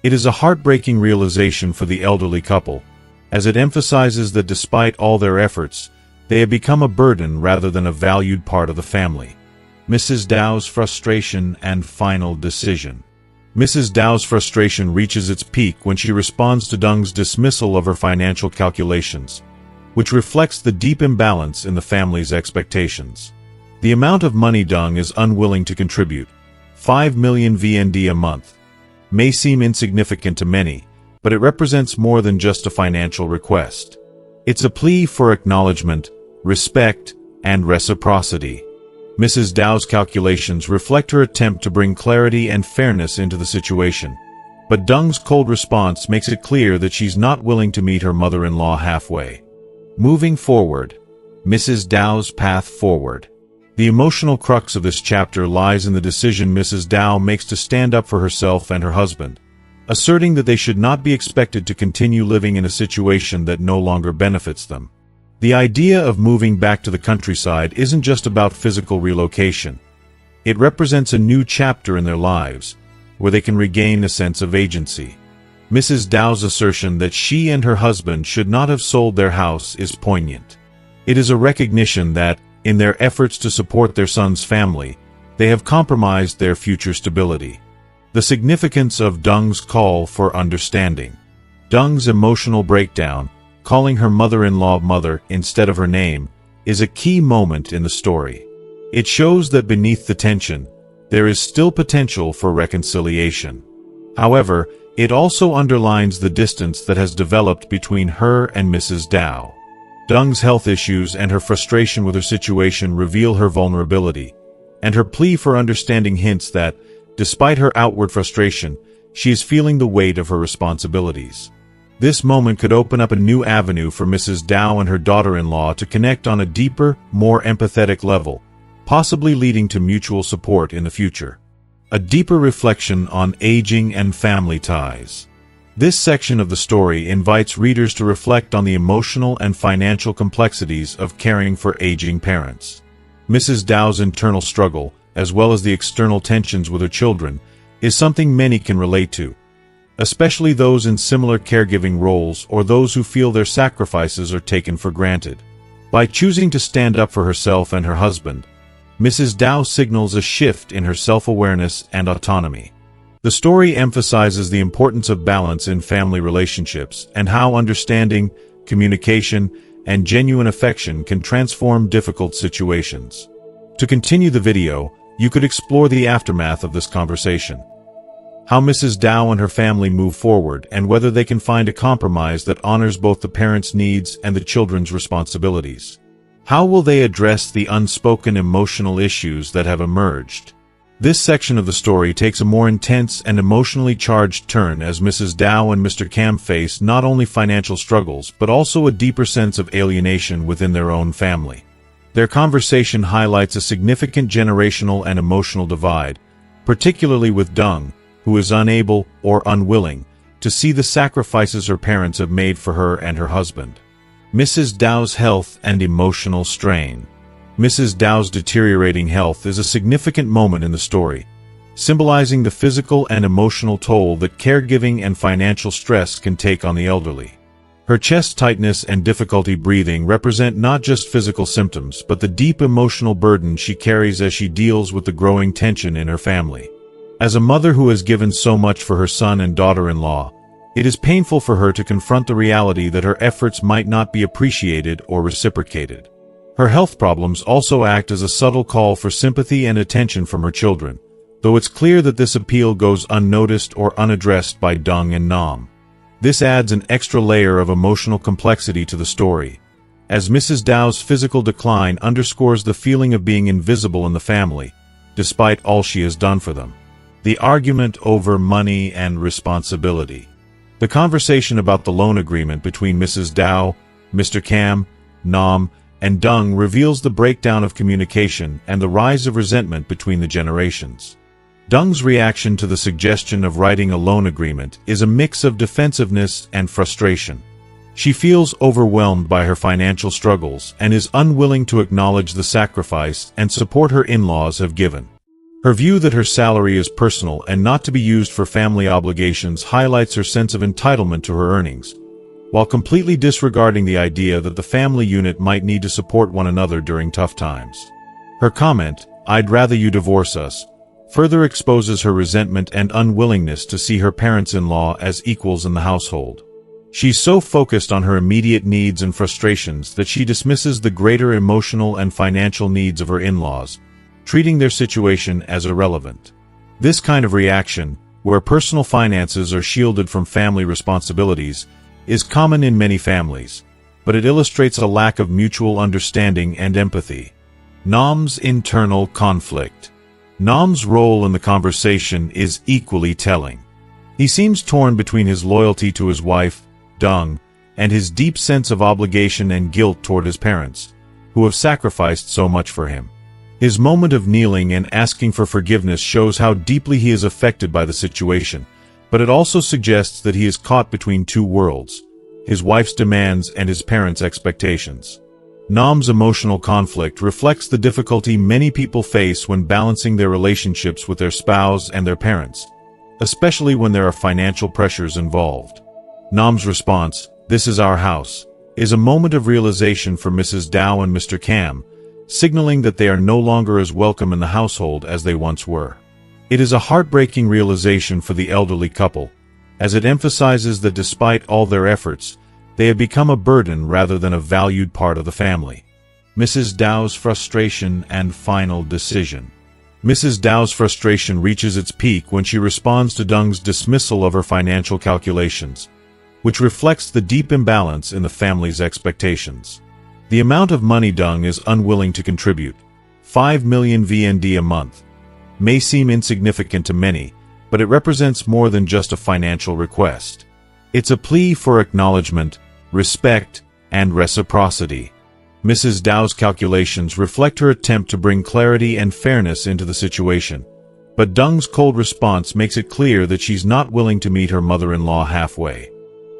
It is a heartbreaking realization for the elderly couple, as it emphasizes that despite all their efforts, they have become a burden rather than a valued part of the family. Mrs. Dow's frustration and final decision. Mrs. Dow's frustration reaches its peak when she responds to Dung's dismissal of her financial calculations, which reflects the deep imbalance in the family's expectations. The amount of money Dung is unwilling to contribute, 5 million VND a month, may seem insignificant to many, but it represents more than just a financial request. It's a plea for acknowledgement, respect, and reciprocity. Mrs. Dow's calculations reflect her attempt to bring clarity and fairness into the situation, but Dung's cold response makes it clear that she's not willing to meet her mother-in-law halfway. Moving forward. Mrs. Dow's path forward. The emotional crux of this chapter lies in the decision Mrs. Dow makes to stand up for herself and her husband, asserting that they should not be expected to continue living in a situation that no longer benefits them. The idea of moving back to the countryside isn't just about physical relocation. It represents a new chapter in their lives, where they can regain a sense of agency. Mrs. Dow's assertion that she and her husband should not have sold their house is poignant. It is a recognition that, in their efforts to support their son's family, they have compromised their future stability. The significance of Dung's call for understanding. Dung's emotional breakdown, calling her mother-in-law mother instead of her name, is a key moment in the story. It shows that beneath the tension, there is still potential for reconciliation. However, it also underlines the distance that has developed between her and Mrs. Dow. Dung's health issues and her frustration with her situation reveal her vulnerability, and her plea for understanding hints that, despite her outward frustration, she is feeling the weight of her responsibilities. This moment could open up a new avenue for Mrs. Dow and her daughter-in-law to connect on a deeper, more empathetic level, possibly leading to mutual support in the future. A deeper reflection on aging and family ties. This section of the story invites readers to reflect on the emotional and financial complexities of caring for aging parents. Mrs. Dow's internal struggle, as well as the external tensions with her children, is something many can relate to, especially those in similar caregiving roles or those who feel their sacrifices are taken for granted. By choosing to stand up for herself and her husband, Mrs. Dow signals a shift in her self-awareness and autonomy. The story emphasizes the importance of balance in family relationships and how understanding, communication, and genuine affection can transform difficult situations. To continue the video, you could explore the aftermath of this conversation. How Mrs. Dow and her family move forward and whether they can find a compromise that honors both the parents' needs and the children's responsibilities. How will they address the unspoken emotional issues that have emerged? This section of the story takes a more intense and emotionally charged turn as Mrs. Dow and Mr. Cam face not only financial struggles but also a deeper sense of alienation within their own family. Their conversation highlights a significant generational and emotional divide, particularly with Dung, who is unable or unwilling to see the sacrifices her parents have made for her and her husband. Mrs. Dow's health and emotional strain. Mrs. Dow's deteriorating health is a significant moment in the story, symbolizing the physical and emotional toll that caregiving and financial stress can take on the elderly. Her chest tightness and difficulty breathing represent not just physical symptoms but the deep emotional burden she carries as she deals with the growing tension in her family. As a mother who has given so much for her son and daughter-in-law, it is painful for her to confront the reality that her efforts might not be appreciated or reciprocated. Her health problems also act as a subtle call for sympathy and attention from her children, though it's clear that this appeal goes unnoticed or unaddressed by Dung and Nam. This adds an extra layer of emotional complexity to the story, as Mrs. Dow's physical decline underscores the feeling of being invisible in the family, despite all she has done for them. The argument over money and responsibility. The conversation about the loan agreement between Mrs. Dow, Mr. Cam, Nam, and Dung reveals the breakdown of communication and the rise of resentment between the generations. Dung's reaction to the suggestion of writing a loan agreement is a mix of defensiveness and frustration. She feels overwhelmed by her financial struggles and is unwilling to acknowledge the sacrifice and support her in-laws have given. Her view that her salary is personal and not to be used for family obligations highlights her sense of entitlement to her earnings, while completely disregarding the idea that the family unit might need to support one another during tough times. Her comment, "I'd rather you divorce us," further exposes her resentment and unwillingness to see her parents-in-law as equals in the household. She's so focused on her immediate needs and frustrations that she dismisses the greater emotional and financial needs of her in-laws, treating their situation as irrelevant. This kind of reaction, where personal finances are shielded from family responsibilities, is common in many families, but it illustrates a lack of mutual understanding and empathy. Nam's internal conflict. Nam's role in the conversation is equally telling. He seems torn between his loyalty to his wife, Dung, and his deep sense of obligation and guilt toward his parents, who have sacrificed so much for him. His moment of kneeling and asking for forgiveness shows how deeply he is affected by the situation, but it also suggests that he is caught between two worlds, his wife's demands and his parents' expectations. Nam's emotional conflict reflects the difficulty many people face when balancing their relationships with their spouse and their parents, especially when there are financial pressures involved. Nam's response, "This is our house," is a moment of realization for Mrs. Dow and Mr. Cam, signaling that they are no longer as welcome in the household as they once were. It is a heartbreaking realization for the elderly couple, as it emphasizes that despite all their efforts, they have become a burden rather than a valued part of the family. Mrs. Dow's frustration and final decision. Mrs. Dow's frustration reaches its peak when she responds to Dung's dismissal of her financial calculations, which reflects the deep imbalance in the family's expectations. The amount of money Dung is unwilling to contribute, 5 million VND a month, may seem insignificant to many, but it represents more than just a financial request. It's a plea for acknowledgement, respect, and reciprocity. Mrs. Dow's calculations reflect her attempt to bring clarity and fairness into the situation, but Dung's cold response makes it clear that she's not willing to meet her mother-in-law halfway.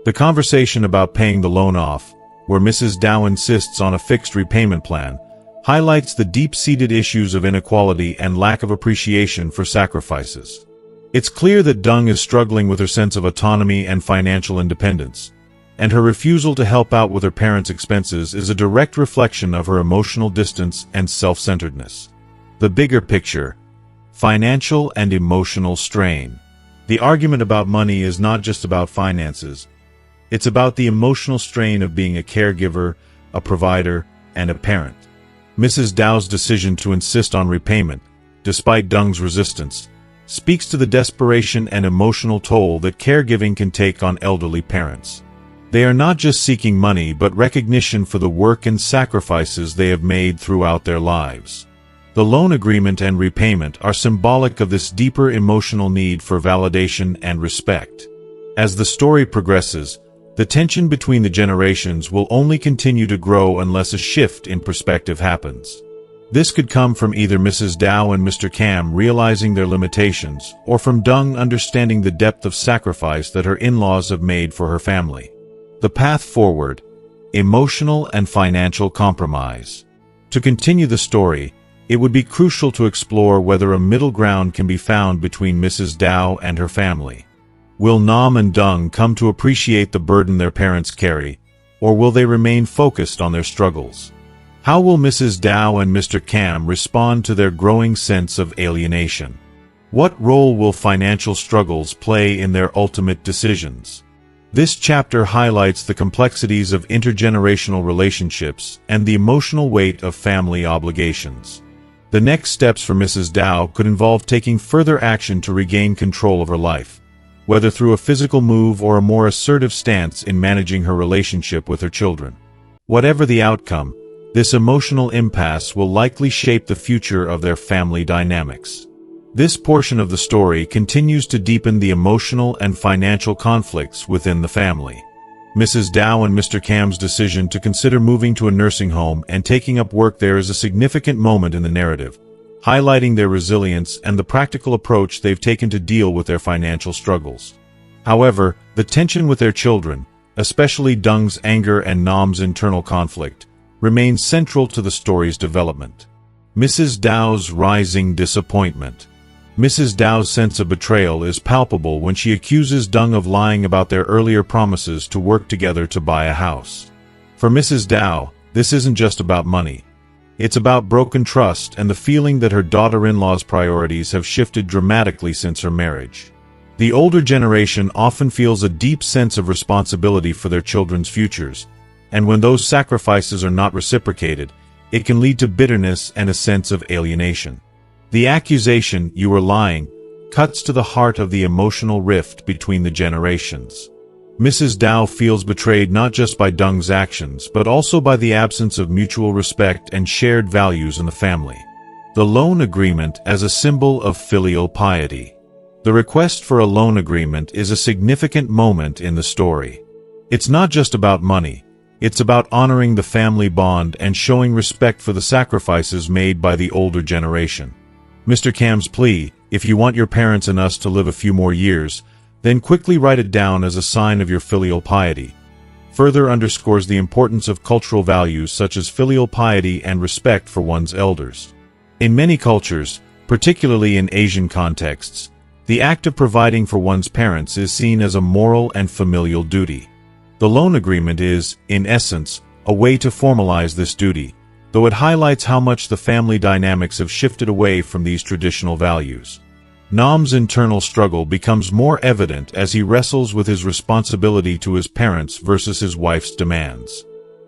The conversation about paying the loan off, where Mrs. Dow insists on a fixed repayment plan, highlights the deep-seated issues of inequality and lack of appreciation for sacrifices. It's clear that Dung is struggling with her sense of autonomy and financial independence, and her refusal to help out with her parents' expenses is a direct reflection of her emotional distance and self-centeredness. The bigger picture: financial and emotional strain. The argument about money is not just about finances. It's about the emotional strain of being a caregiver, a provider, and a parent. Mrs. Dow's decision to insist on repayment, despite Dung's resistance, speaks to the desperation and emotional toll that caregiving can take on elderly parents. They are not just seeking money but recognition for the work and sacrifices they have made throughout their lives. The loan agreement and repayment are symbolic of this deeper emotional need for validation and respect. As the story progresses, the tension between the generations will only continue to grow unless a shift in perspective happens. This could come from either Mrs. Dow and Mr. Cam realizing their limitations, or from Dung understanding the depth of sacrifice that her in-laws have made for her family. The path forward: emotional and financial compromise. To continue the story, it would be crucial to explore whether a middle ground can be found between Mrs. Dow and her family. Will Nam and Dung come to appreciate the burden their parents carry, or will they remain focused on their struggles? How will Mrs. Dow and Mr. Cam respond to their growing sense of alienation? What role will financial struggles play in their ultimate decisions? This chapter highlights the complexities of intergenerational relationships and the emotional weight of family obligations. The next steps for Mrs. Dow could involve taking further action to regain control of her life, whether through a physical move or a more assertive stance in managing her relationship with her children. Whatever the outcome, this emotional impasse will likely shape the future of their family dynamics. This portion of the story continues to deepen the emotional and financial conflicts within the family. Mrs. Dow and Mr. Cam's decision to consider moving to a nursing home and taking up work there is a significant moment in the narrative, highlighting their resilience and the practical approach they've taken to deal with their financial struggles. However, the tension with their children, especially Dung's anger and Nam's internal conflict, remains central to the story's development. Mrs. Dow's rising disappointment. Mrs. Dow's sense of betrayal is palpable when she accuses Dung of lying about their earlier promises to work together to buy a house. For Mrs. Dow, this isn't just about money. It's about broken trust and the feeling that her daughter-in-law's priorities have shifted dramatically since her marriage. The older generation often feels a deep sense of responsibility for their children's futures, and when those sacrifices are not reciprocated, it can lead to bitterness and a sense of alienation. The accusation, "You were lying," cuts to the heart of the emotional rift between the generations. Mrs. Dow feels betrayed not just by Dung's actions but also by the absence of mutual respect and shared values in the family. The loan agreement as a symbol of filial piety. The request for a loan agreement is a significant moment in the story. It's not just about money. It's about honoring the family bond and showing respect for the sacrifices made by the older generation. Mr. Cam's plea, "If you want your parents and us to live a few more years, then quickly write it down as a sign of your filial piety," further underscores the importance of cultural values such as filial piety and respect for one's elders. In many cultures, particularly in Asian contexts, the act of providing for one's parents is seen as a moral and familial duty. The loan agreement is, in essence, a way to formalize this duty, though it highlights how much the family dynamics have shifted away from these traditional values. Nam's internal struggle becomes more evident as he wrestles with his responsibility to his parents versus his wife's demands.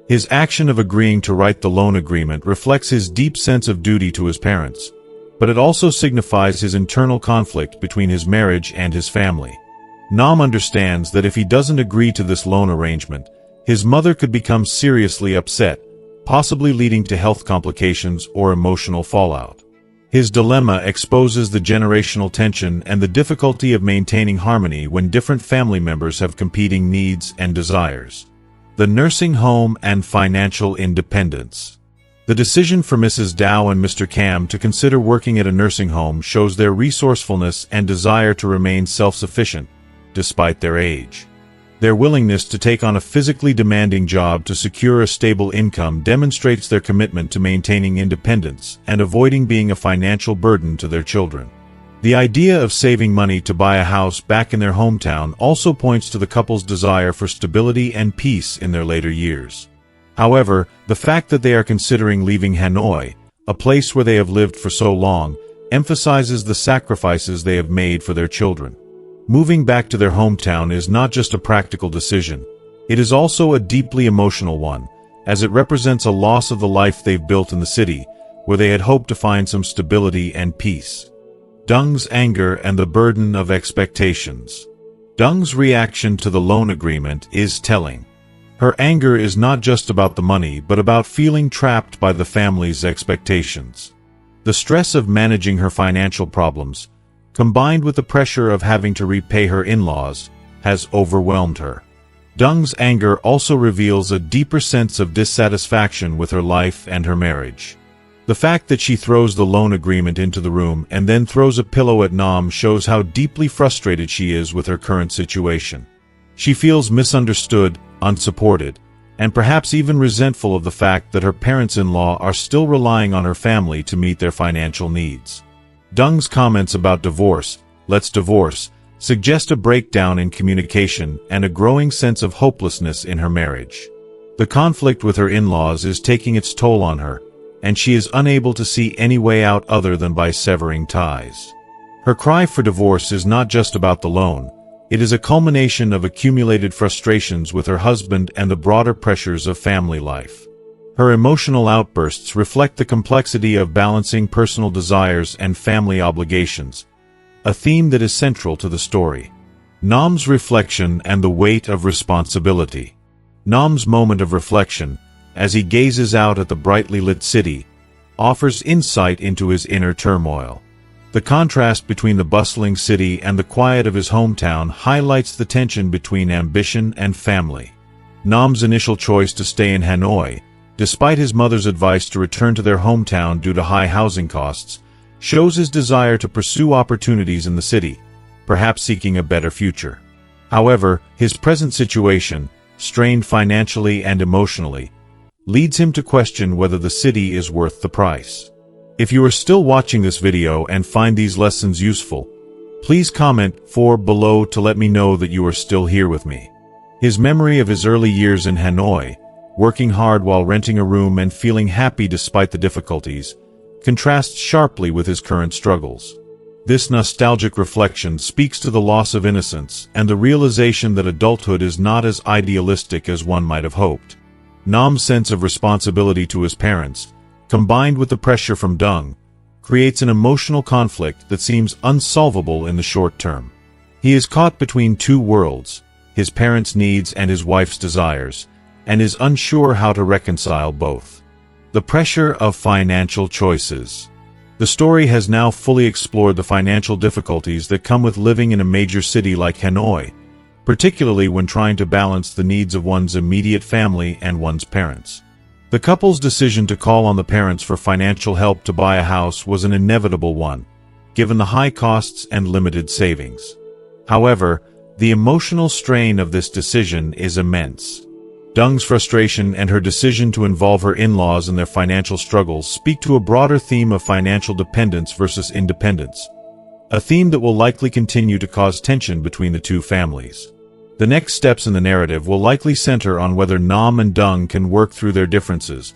His action of agreeing to write the loan agreement reflects his deep sense of duty to his parents, but it also signifies his internal conflict between his marriage and his family. Nam understands that if he doesn't agree to this loan arrangement, his mother could become seriously upset, possibly leading to health complications or emotional fallout. His dilemma exposes the generational tension and the difficulty of maintaining harmony when different family members have competing needs and desires. The nursing home and financial independence. The decision for Mrs. Dow and Mr. Kam to consider working at a nursing home shows their resourcefulness and desire to remain self-sufficient, despite their age. Their willingness to take on a physically demanding job to secure a stable income demonstrates their commitment to maintaining independence and avoiding being a financial burden to their children. The idea of saving money to buy a house back in their hometown also points to the couple's desire for stability and peace in their later years. However, the fact that they are considering leaving Hanoi, a place where they have lived for so long, emphasizes the sacrifices they have made for their children. Moving back to their hometown is not just a practical decision, it is also a deeply emotional one, as it represents a loss of the life they've built in the city, where they had hoped to find some stability and peace. Dung's anger and the burden of expectations. Dung's reaction to the loan agreement is telling. Her anger is not just about the money but about feeling trapped by the family's expectations. The stress of managing her financial problems, combined with the pressure of having to repay her in-laws, has overwhelmed her. Dung's anger also reveals a deeper sense of dissatisfaction with her life and her marriage. The fact that she throws the loan agreement into the room and then throws a pillow at Nam shows how deeply frustrated she is with her current situation. She feels misunderstood, unsupported, and perhaps even resentful of the fact that her parents-in-law are still relying on her family to meet their financial needs. Dung's comments about divorce, "Let's divorce," suggest a breakdown in communication and a growing sense of hopelessness in her marriage. The conflict with her in-laws is taking its toll on her, and she is unable to see any way out other than by severing ties. Her cry for divorce is not just about the loan, it is a culmination of accumulated frustrations with her husband and the broader pressures of family life. Her emotional outbursts reflect the complexity of balancing personal desires and family obligations, a theme that is central to the story. Nam's reflection and the weight of responsibility. Nam's moment of reflection, as he gazes out at the brightly lit city, offers insight into his inner turmoil. The contrast between the bustling city and the quiet of his hometown highlights the tension between ambition and family. Nam's initial choice to stay in Hanoi, despite his mother's advice to return to their hometown due to high housing costs, shows his desire to pursue opportunities in the city, perhaps seeking a better future. However, his present situation, strained financially and emotionally, leads him to question whether the city is worth the price. If you are still watching this video and find these lessons useful, please comment 4 below to let me know that you are still here with me. His memory of his early years in Hanoi, working hard while renting a room and feeling happy despite the difficulties, contrasts sharply with his current struggles. This nostalgic reflection speaks to the loss of innocence and the realization that adulthood is not as idealistic as one might have hoped. Nam's sense of responsibility to his parents, combined with the pressure from Dung, creates an emotional conflict that seems unsolvable in the short term. He is caught between two worlds, his parents' needs and his wife's desires, and is unsure how to reconcile both. The pressure of financial choices. The story has now fully explored the financial difficulties that come with living in a major city like Hanoi, particularly when trying to balance the needs of one's immediate family and one's parents. The couple's decision to call on the parents for financial help to buy a house was an inevitable one, given the high costs and limited savings. However, the emotional strain of this decision is immense. Dung's frustration and her decision to involve her in-laws in their financial struggles speak to a broader theme of financial dependence versus independence, a theme that will likely continue to cause tension between the two families. The next steps in the narrative will likely center on whether Nam and Dung can work through their differences,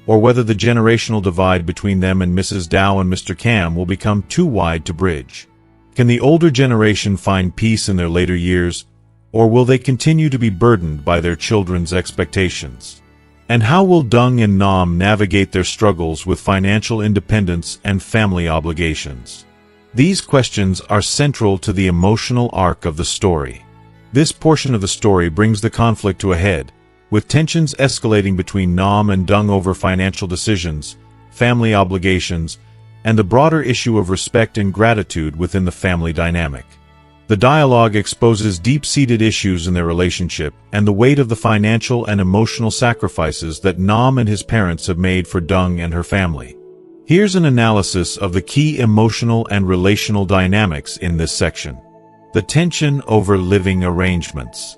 or whether the generational divide between them and Mrs. Dow and Mr. Cam will become too wide to bridge. Can the older generation find peace in their later years, or will they continue to be burdened by their children's expectations? And how will Dung and Nam navigate their struggles with financial independence and family obligations? These questions are central to the emotional arc of the story. This portion of the story brings the conflict to a head, with tensions escalating between Nam and Dung over financial decisions, family obligations, and the broader issue of respect and gratitude within the family dynamic. The dialogue exposes deep-seated issues in their relationship and the weight of the financial and emotional sacrifices that Nam and his parents have made for Dung and her family. Here's an analysis of the key emotional and relational dynamics in this section. The tension over living arrangements.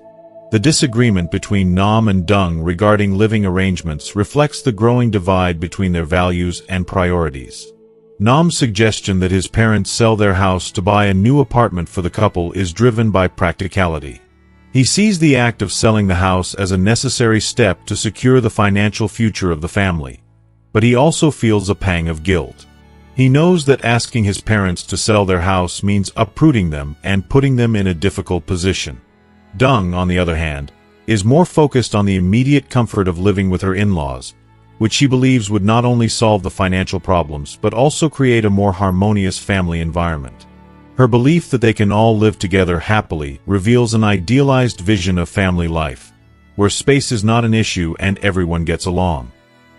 The disagreement between Nam and Dung regarding living arrangements reflects the growing divide between their values and priorities. Nam's suggestion that his parents sell their house to buy a new apartment for the couple is driven by practicality. He sees the act of selling the house as a necessary step to secure the financial future of the family, but he also feels a pang of guilt. He knows that asking his parents to sell their house means uprooting them and putting them in a difficult position. Dung, on the other hand, is more focused on the immediate comfort of living with her in-laws, which she believes would not only solve the financial problems but also create a more harmonious family environment. Her belief that they can all live together happily reveals an idealized vision of family life, where space is not an issue and everyone gets along.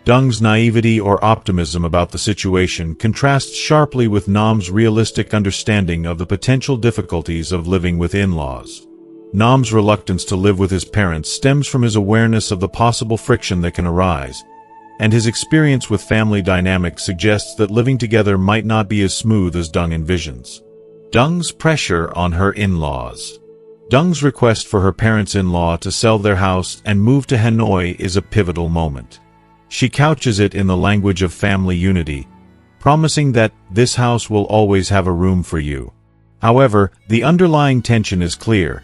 Dung's naivety or optimism about the situation contrasts sharply with Nam's realistic understanding of the potential difficulties of living with in-laws. Nam's reluctance to live with his parents stems from his awareness of the possible friction that can arise, and his experience with family dynamics suggests that living together might not be as smooth as Dung envisions. Dung's pressure on her in-laws. Dung's request for her parents-in-law to sell their house and move to Hanoi is a pivotal moment. She couches it in the language of family unity, promising that this house will always have a room for you. However, the underlying tension is clear.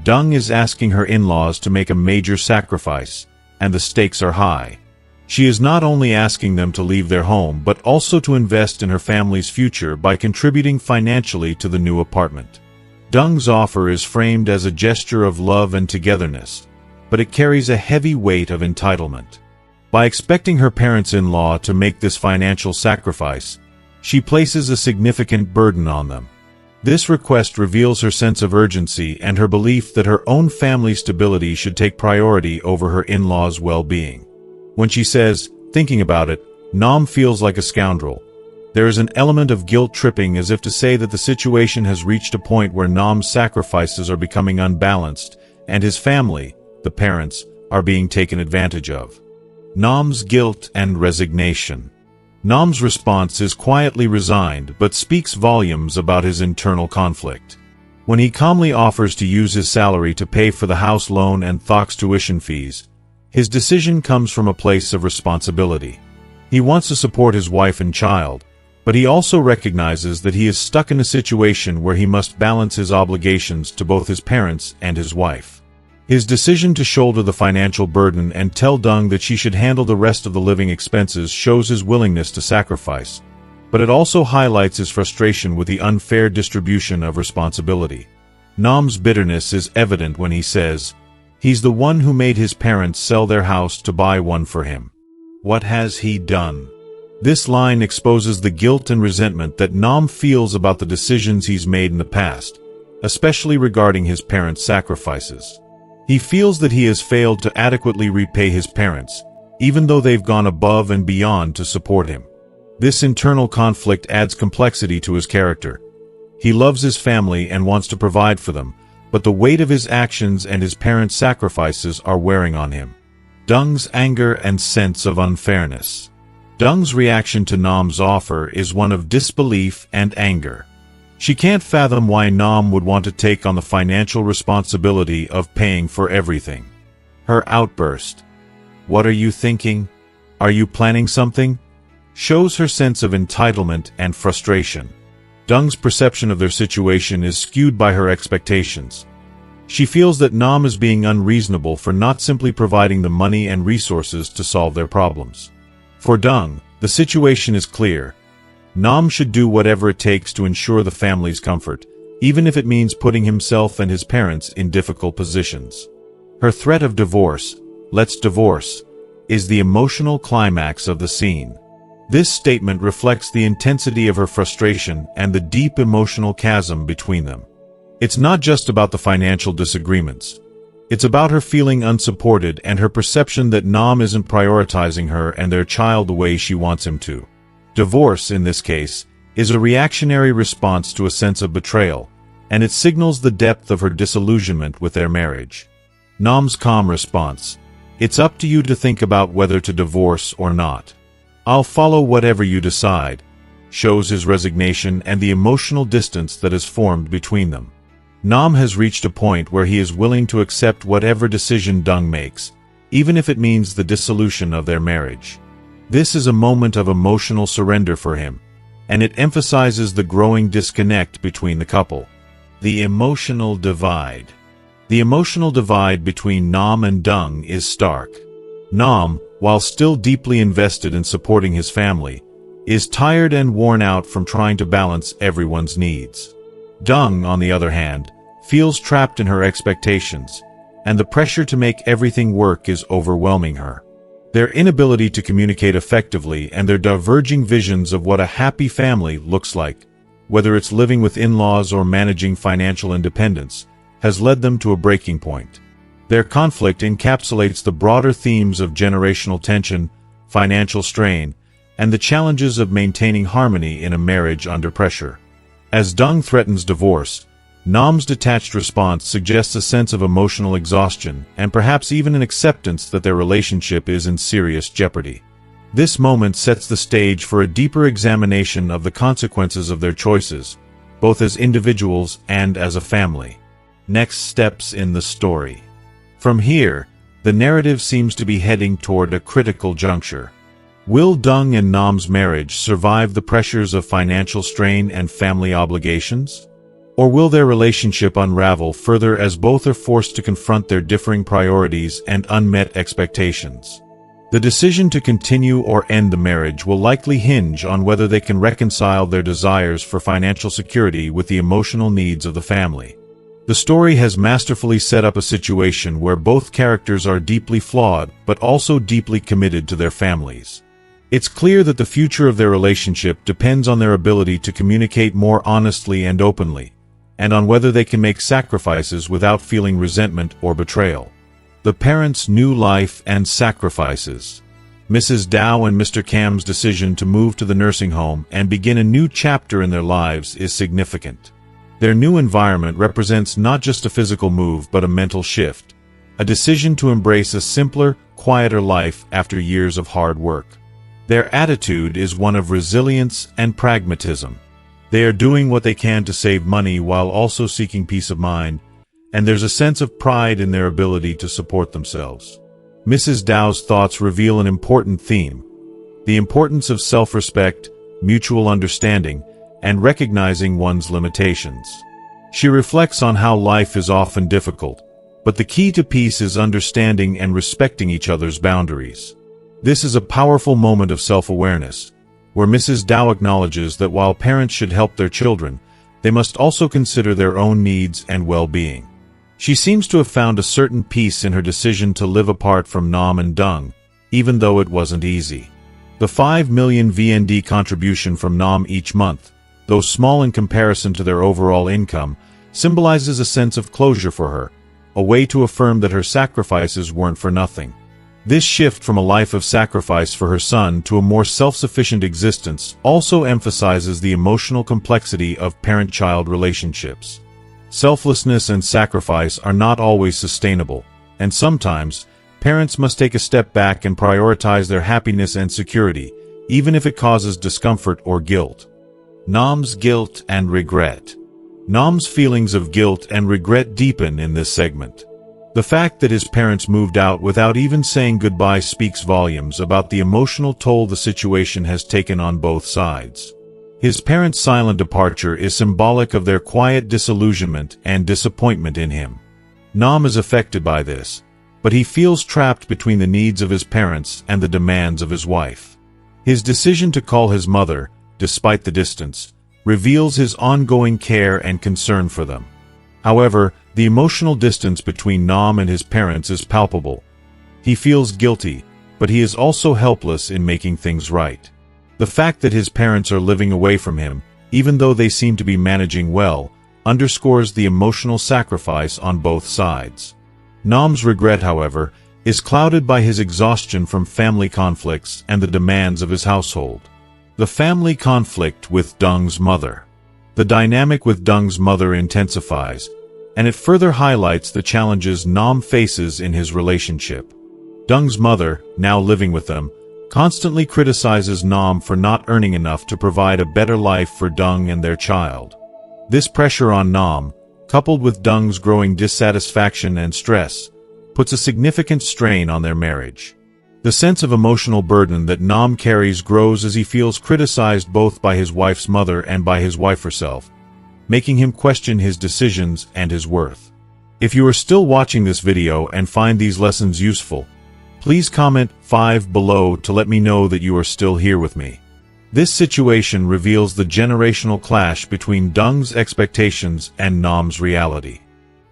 Dung is asking her in-laws to make a major sacrifice, and the stakes are high. She is not only asking them to leave their home but also to invest in her family's future by contributing financially to the new apartment. Dung's offer is framed as a gesture of love and togetherness, but it carries a heavy weight of entitlement. By expecting her parents-in-law to make this financial sacrifice, she places a significant burden on them. This request reveals her sense of urgency and her belief that her own family stability should take priority over her in-laws' well-being. When she says, thinking about it, Nam feels like a scoundrel, there is an element of guilt-tripping, as if to say that the situation has reached a point where Nam's sacrifices are becoming unbalanced, and his family, the parents, are being taken advantage of. Nam's guilt and resignation. Nam's response is quietly resigned but speaks volumes about his internal conflict. When he calmly offers to use his salary to pay for the house loan and Thok's tuition fees, his decision comes from a place of responsibility. He wants to support his wife and child, but he also recognizes that he is stuck in a situation where he must balance his obligations to both his parents and his wife. His decision to shoulder the financial burden and tell Dung that she should handle the rest of the living expenses shows his willingness to sacrifice, but it also highlights his frustration with the unfair distribution of responsibility. Nam's bitterness is evident when he says, he's the one who made his parents sell their house to buy one for him. What has he done? This line exposes the guilt and resentment that Nam feels about the decisions he's made in the past, especially regarding his parents' sacrifices. He feels that he has failed to adequately repay his parents, even though they've gone above and beyond to support him. This internal conflict adds complexity to his character. He loves his family and wants to provide for them, but the weight of his actions and his parents' sacrifices are wearing on him. Dung's anger and sense of unfairness. Dung's reaction to Nam's offer is one of disbelief and anger. She can't fathom why Nam would want to take on the financial responsibility of paying for everything. Her outburst, "What are you thinking? Are you planning something?" shows her sense of entitlement and frustration. Dung's perception of their situation is skewed by her expectations. She feels that Nam is being unreasonable for not simply providing the money and resources to solve their problems. For Dung, the situation is clear. Nam should do whatever it takes to ensure the family's comfort, even if it means putting himself and his parents in difficult positions. Her threat of divorce, "Let's divorce," is the emotional climax of the scene. This statement reflects the intensity of her frustration and the deep emotional chasm between them. It's not just about the financial disagreements. It's about her feeling unsupported and her perception that Nam isn't prioritizing her and their child the way she wants him to. Divorce, in this case, is a reactionary response to a sense of betrayal, and it signals the depth of her disillusionment with their marriage. Nam's calm response, "It's up to you to think about whether to divorce or not. I'll follow whatever you decide," shows his resignation and the emotional distance that has formed between them. Nam has reached a point where he is willing to accept whatever decision Dung makes, even if it means the dissolution of their marriage. This is a moment of emotional surrender for him, and it emphasizes the growing disconnect between the couple. The emotional divide. The emotional divide between Nam and Dung is stark. Nam, while still deeply invested in supporting his family, is tired and worn out from trying to balance everyone's needs. Dung, on the other hand, feels trapped in her expectations, and the pressure to make everything work is overwhelming her. Their inability to communicate effectively and their diverging visions of what a happy family looks like, whether it's living with in-laws or managing financial independence, has led them to a breaking point. Their conflict encapsulates the broader themes of generational tension, financial strain, and the challenges of maintaining harmony in a marriage under pressure. As Dung threatens divorce, Nam's detached response suggests a sense of emotional exhaustion and perhaps even an acceptance that their relationship is in serious jeopardy. This moment sets the stage for a deeper examination of the consequences of their choices, both as individuals and as a family. Next steps in the story. From here, the narrative seems to be heading toward a critical juncture. Will Dung and Nam's marriage survive the pressures of financial strain and family obligations? Or will their relationship unravel further as both are forced to confront their differing priorities and unmet expectations? The decision to continue or end the marriage will likely hinge on whether they can reconcile their desires for financial security with the emotional needs of the family. The story has masterfully set up a situation where both characters are deeply flawed but also deeply committed to their families. It's clear that the future of their relationship depends on their ability to communicate more honestly and openly, and on whether they can make sacrifices without feeling resentment or betrayal. The parents' new life and sacrifices. Mrs. Dow and Mr. Cam's decision to move to the nursing home and begin a new chapter in their lives is significant. Their new environment represents not just a physical move but a mental shift, a decision to embrace a simpler, quieter life after years of hard work. Their attitude is one of resilience and pragmatism. They are doing what they can to save money while also seeking peace of mind, and there's a sense of pride in their ability to support themselves. Mrs. Dow's thoughts reveal an important theme: the importance of self-respect, mutual understanding, and recognizing one's limitations. She reflects on how life is often difficult, but the key to peace is understanding and respecting each other's boundaries. This is a powerful moment of self-awareness, where Mrs. Dow acknowledges that while parents should help their children, they must also consider their own needs and well-being. She seems to have found a certain peace in her decision to live apart from Nam and Dung, even though it wasn't easy. The 5 million VND contribution from Nam each month, though small in comparison to their overall income, symbolizes a sense of closure for her, a way to affirm that her sacrifices weren't for nothing. This shift from a life of sacrifice for her son to a more self-sufficient existence also emphasizes the emotional complexity of parent-child relationships. Selflessness and sacrifice are not always sustainable, and sometimes, parents must take a step back and prioritize their happiness and security, even if it causes discomfort or guilt. Nam's guilt and regret. Nam's feelings of guilt and regret deepen in this segment. The fact that his parents moved out without even saying goodbye speaks volumes about the emotional toll the situation has taken on both sides. His parents' silent departure is symbolic of their quiet disillusionment and disappointment in him. Nam is affected by this, but he feels trapped between the needs of his parents and the demands of his wife. His decision to call his mother, despite the distance, reveals his ongoing care and concern for them. However, the emotional distance between Nam and his parents is palpable. He feels guilty, but he is also helpless in making things right. The fact that his parents are living away from him, even though they seem to be managing well, underscores the emotional sacrifice on both sides. Nam's regret, however, is clouded by his exhaustion from family conflicts and the demands of his household. The family conflict with Dung's mother. The dynamic with Dung's mother intensifies, and it further highlights the challenges Nam faces in his relationship. Dung's mother, now living with them, constantly criticizes Nam for not earning enough to provide a better life for Dung and their child. This pressure on Nam, coupled with Dung's growing dissatisfaction and stress, puts a significant strain on their marriage. The sense of emotional burden that Nam carries grows as he feels criticized both by his wife's mother and by his wife herself, making him question his decisions and his worth. If you are still watching this video and find these lessons useful, please comment 5 below to let me know that you are still here with me. This situation reveals the generational clash between Dung's expectations and Nam's reality.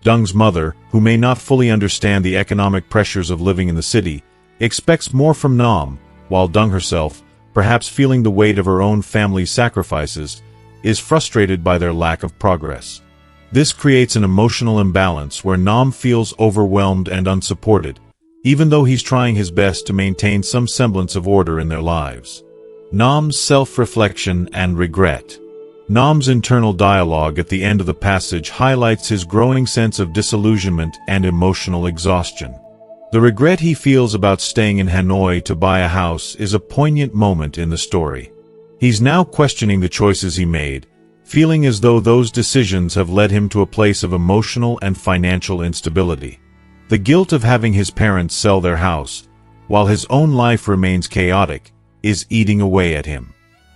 Dung's mother, who may not fully understand the economic pressures of living in the city, expects more from Nam, while Dung herself, perhaps feeling the weight of her own family's sacrifices, is frustrated by their lack of progress. This creates an emotional imbalance where Nam feels overwhelmed and unsupported, even though he's trying his best to maintain some semblance of order in their lives. Nam's self-reflection and regret. Nam's internal dialogue at the end of the passage highlights his growing sense of disillusionment and emotional exhaustion. The regret he feels about staying in Hanoi to buy a house is a poignant moment in the story. He's now questioning the choices he made, feeling as though those decisions have led him to a place of emotional and financial instability. The guilt of having his parents sell their house, while his own life remains chaotic, is eating away at him.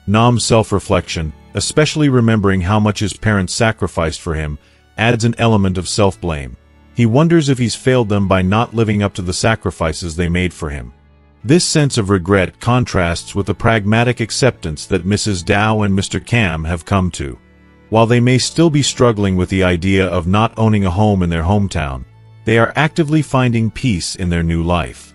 Nam's self-reflection, especially remembering how much his parents sacrificed for him, adds an element of self-blame. He wonders if he's failed them by not living up to the sacrifices they made for him. This sense of regret contrasts with the pragmatic acceptance that Mrs. Dow and Mr. Cam have come to. While they may still be struggling with the idea of not owning a home in their hometown, they are actively finding peace in their new life.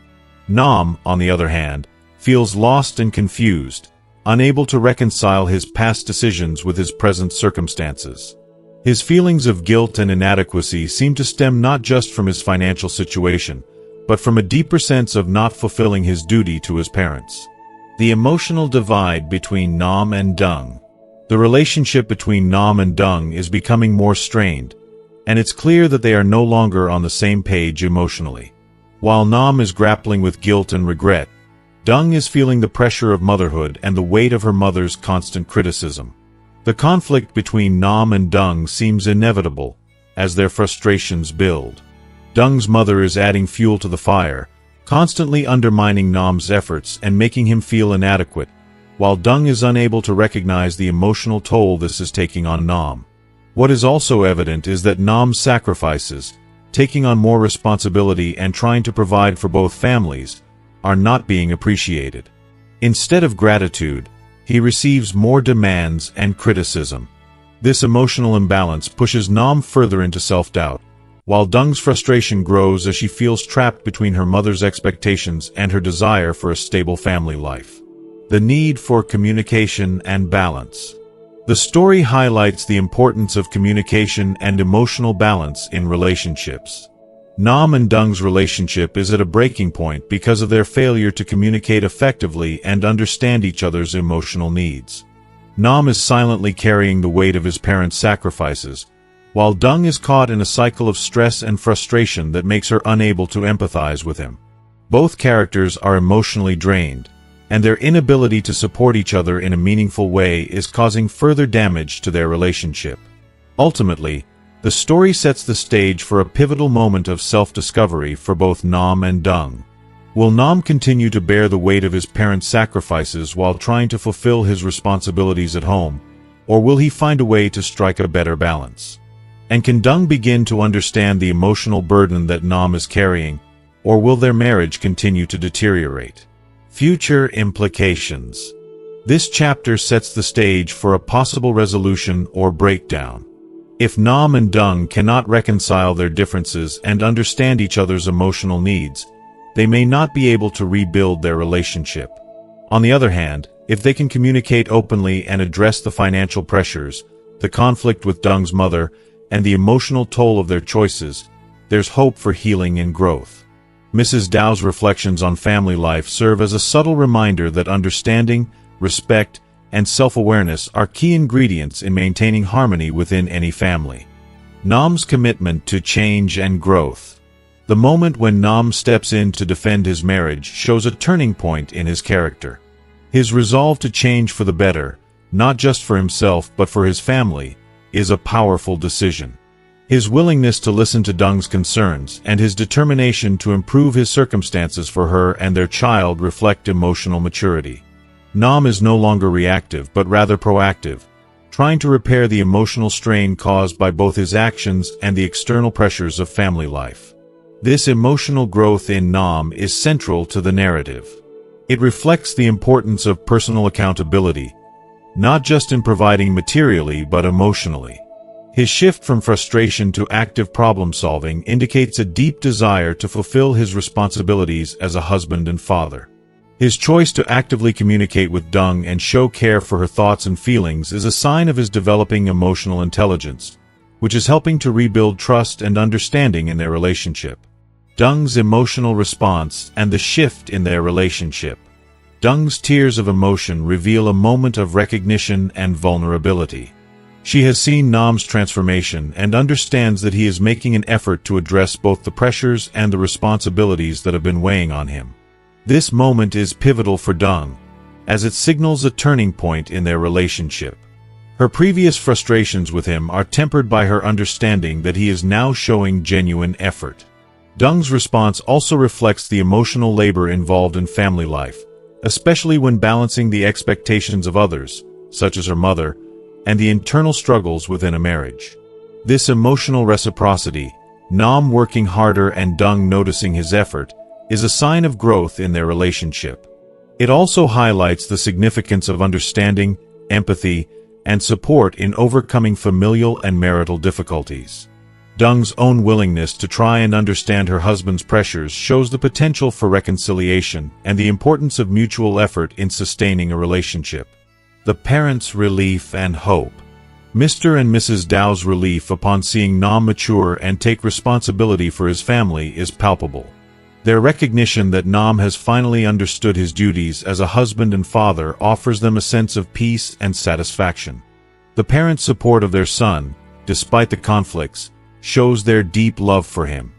Nam, on the other hand, feels lost and confused, unable to reconcile his past decisions with his present circumstances. His feelings of guilt and inadequacy seem to stem not just from his financial situation, but from a deeper sense of not fulfilling his duty to his parents. The emotional divide between Nam and Dung. The relationship between Nam and Dung is becoming more strained, and it's clear that they are no longer on the same page emotionally. While Nam is grappling with guilt and regret, Dung is feeling the pressure of motherhood and the weight of her mother's constant criticism. The conflict between Nam and Dung seems inevitable, as their frustrations build. Dung's mother is adding fuel to the fire, constantly undermining Nam's efforts and making him feel inadequate, while Dung is unable to recognize the emotional toll this is taking on Nam. What is also evident is that Nam's sacrifices, taking on more responsibility and trying to provide for both families, are not being appreciated. Instead of gratitude, he receives more demands and criticism. This emotional imbalance pushes Nam further into self-doubt, while Dung's frustration grows as she feels trapped between her mother's expectations and her desire for a stable family life. The need for communication and balance. The story highlights the importance of communication and emotional balance in relationships. Nam and Dung's relationship is at a breaking point because of their failure to communicate effectively and understand each other's emotional needs. Nam is silently carrying the weight of his parents' sacrifices, while Dung is caught in a cycle of stress and frustration that makes her unable to empathize with him. Both characters are emotionally drained, and their inability to support each other in a meaningful way is causing further damage to their relationship. Ultimately, the story sets the stage for a pivotal moment of self-discovery for both Nam and Dung. Will Nam continue to bear the weight of his parents' sacrifices while trying to fulfill his responsibilities at home, or will he find a way to strike a better balance? And can Dung begin to understand the emotional burden that Nam is carrying, or will their marriage continue to deteriorate? Future implications. This chapter sets the stage for a possible resolution or breakdown. If Nam and Dung cannot reconcile their differences and understand each other's emotional needs, they may not be able to rebuild their relationship. On the other hand, if they can communicate openly and address the financial pressures, the conflict with Dung's mother, and the emotional toll of their choices, there's hope for healing and growth. Mrs. Dow's reflections on family life serve as a subtle reminder that understanding, respect, and self-awareness are key ingredients in maintaining harmony within any family. Nam's commitment to change and growth. The moment when Nam steps in to defend his marriage shows a turning point in his character. His resolve to change for the better, not just for himself but for his family, is a powerful decision. His willingness to listen to Dung's concerns and his determination to improve his circumstances for her and their child reflect emotional maturity. Nam is no longer reactive but rather proactive, trying to repair the emotional strain caused by both his actions and the external pressures of family life. This emotional growth in Nam is central to the narrative. It reflects the importance of personal accountability, not just in providing materially but emotionally. His shift from frustration to active problem-solving indicates a deep desire to fulfill his responsibilities as a husband and father. His choice to actively communicate with Dung and show care for her thoughts and feelings is a sign of his developing emotional intelligence, which is helping to rebuild trust and understanding in their relationship. Dung's emotional response and the shift in their relationship. Dung's tears of emotion reveal a moment of recognition and vulnerability. She has seen Nam's transformation and understands that he is making an effort to address both the pressures and the responsibilities that have been weighing on him. This moment is pivotal for Dung, as it signals a turning point in their relationship. Her previous frustrations with him are tempered by her understanding that he is now showing genuine effort. Dung's response also reflects the emotional labor involved in family life, especially when balancing the expectations of others, such as her mother, and the internal struggles within a marriage. This emotional reciprocity, Nam working harder and Dung noticing his effort, is a sign of growth in their relationship. It also highlights the significance of understanding, empathy, and support in overcoming familial and marital difficulties. Dung's own willingness to try and understand her husband's pressures shows the potential for reconciliation and the importance of mutual effort in sustaining a relationship. The parents' relief and hope. Mr. and Mrs. Dow's relief upon seeing Nam mature and take responsibility for his family is palpable. Their recognition that Nam has finally understood his duties as a husband and father offers them a sense of peace and satisfaction. The parents' support of their son, despite the conflicts, shows their deep love for him.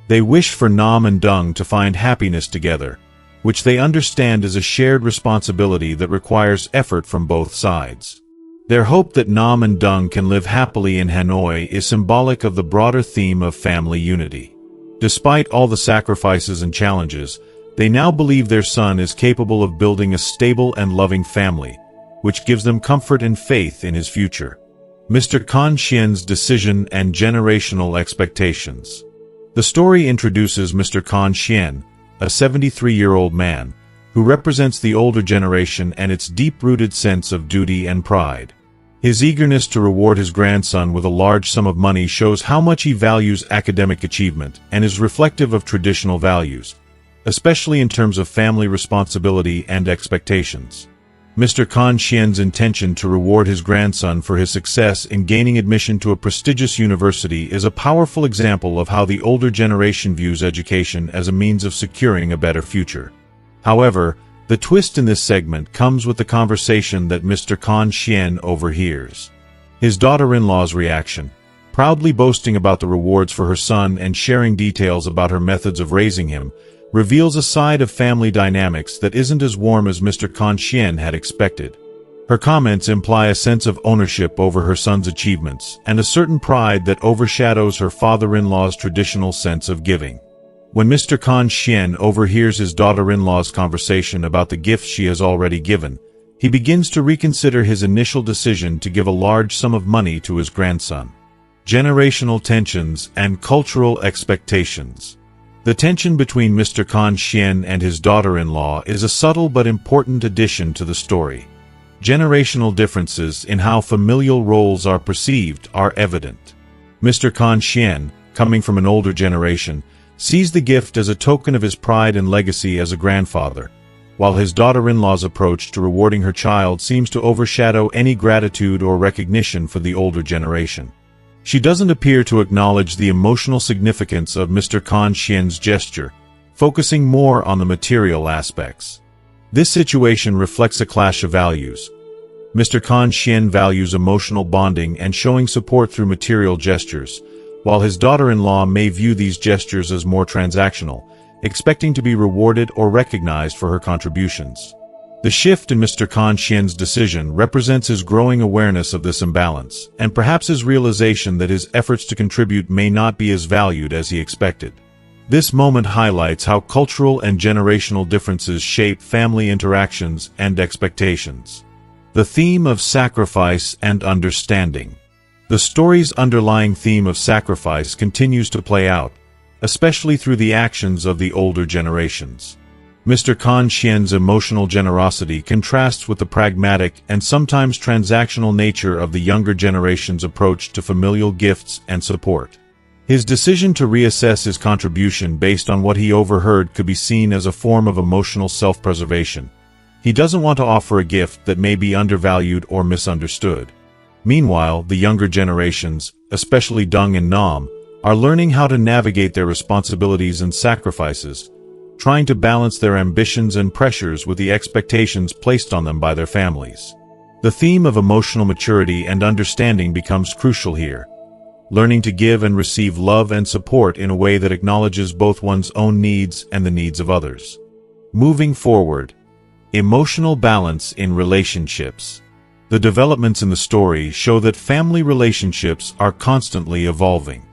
They wish for Nam and Dung to find happiness together, which they understand is a shared responsibility that requires effort from both sides. Their hope that Nam and Dung can live happily in Hanoi is symbolic of the broader theme of family unity. Despite all the sacrifices and challenges, they now believe their son is capable of building a stable and loving family, which gives them comfort and faith in his future. Mr. Kan Xian's decision and generational expectations. The story introduces Mr. Kan Xian, a 73-year-old man, who represents the older generation and its deep-rooted sense of duty and pride. His eagerness to reward his grandson with a large sum of money shows how much he values academic achievement and is reflective of traditional values, especially in terms of family responsibility and expectations. Mr. Kan Xian's intention to reward his grandson for his success in gaining admission to a prestigious university is a powerful example of how the older generation views education as a means of securing a better future. However, the twist in this segment comes with the conversation that Mr. Kan Xian overhears. His daughter-in-law's reaction, proudly boasting about the rewards for her son and sharing details about her methods of raising him, reveals a side of family dynamics that isn't as warm as Mr. Kan Xian had expected. Her comments imply a sense of ownership over her son's achievements and a certain pride that overshadows her father-in-law's traditional sense of giving. When Mr. Kan Xian overhears his daughter-in-law's conversation about the gifts she has already given, he begins to reconsider his initial decision to give a large sum of money to his grandson. generational tensions, and cultural expectations. The tension between Mr. Kan Xian and his daughter-in-law is a subtle but important addition to the story. Generational differences in how familial roles are perceived are evident. Mr. Kan Xian, coming from an older generation, sees the gift as a token of his pride and legacy as a grandfather, while his daughter-in-law's approach to rewarding her child seems to overshadow any gratitude or recognition for the older generation. She doesn't appear to acknowledge the emotional significance of Mr. Kan Xian's gesture, focusing more on the material aspects. This situation reflects a clash of values. Mr. Kan Xian values emotional bonding and showing support through material gestures, while his daughter-in-law may view these gestures as more transactional, expecting to be rewarded or recognized for her contributions. The shift in Mr. Kan Xian's decision represents his growing awareness of this imbalance, and perhaps his realization that his efforts to contribute may not be as valued as he expected. This moment highlights how cultural and generational differences shape family interactions and expectations. The theme of sacrifice and understanding. The story's underlying theme of sacrifice continues to play out, especially through the actions of the older generations. Mr. Kan Xian's emotional generosity contrasts with the pragmatic and sometimes transactional nature of the younger generation's approach to familial gifts and support. His decision to reassess his contribution based on what he overheard could be seen as a form of emotional self-preservation. He doesn't want to offer a gift that may be undervalued or misunderstood. Meanwhile, the younger generations, especially Deng and Nam, are learning how to navigate their responsibilities and sacrifices, trying to balance their ambitions and pressures with the expectations placed on them by their families. The theme of emotional maturity and understanding becomes crucial here, learning to give and receive love and support in a way that acknowledges both one's own needs and the needs of others. Moving forward, emotional balance in relationships. The developments in the story show that family relationships are constantly evolving.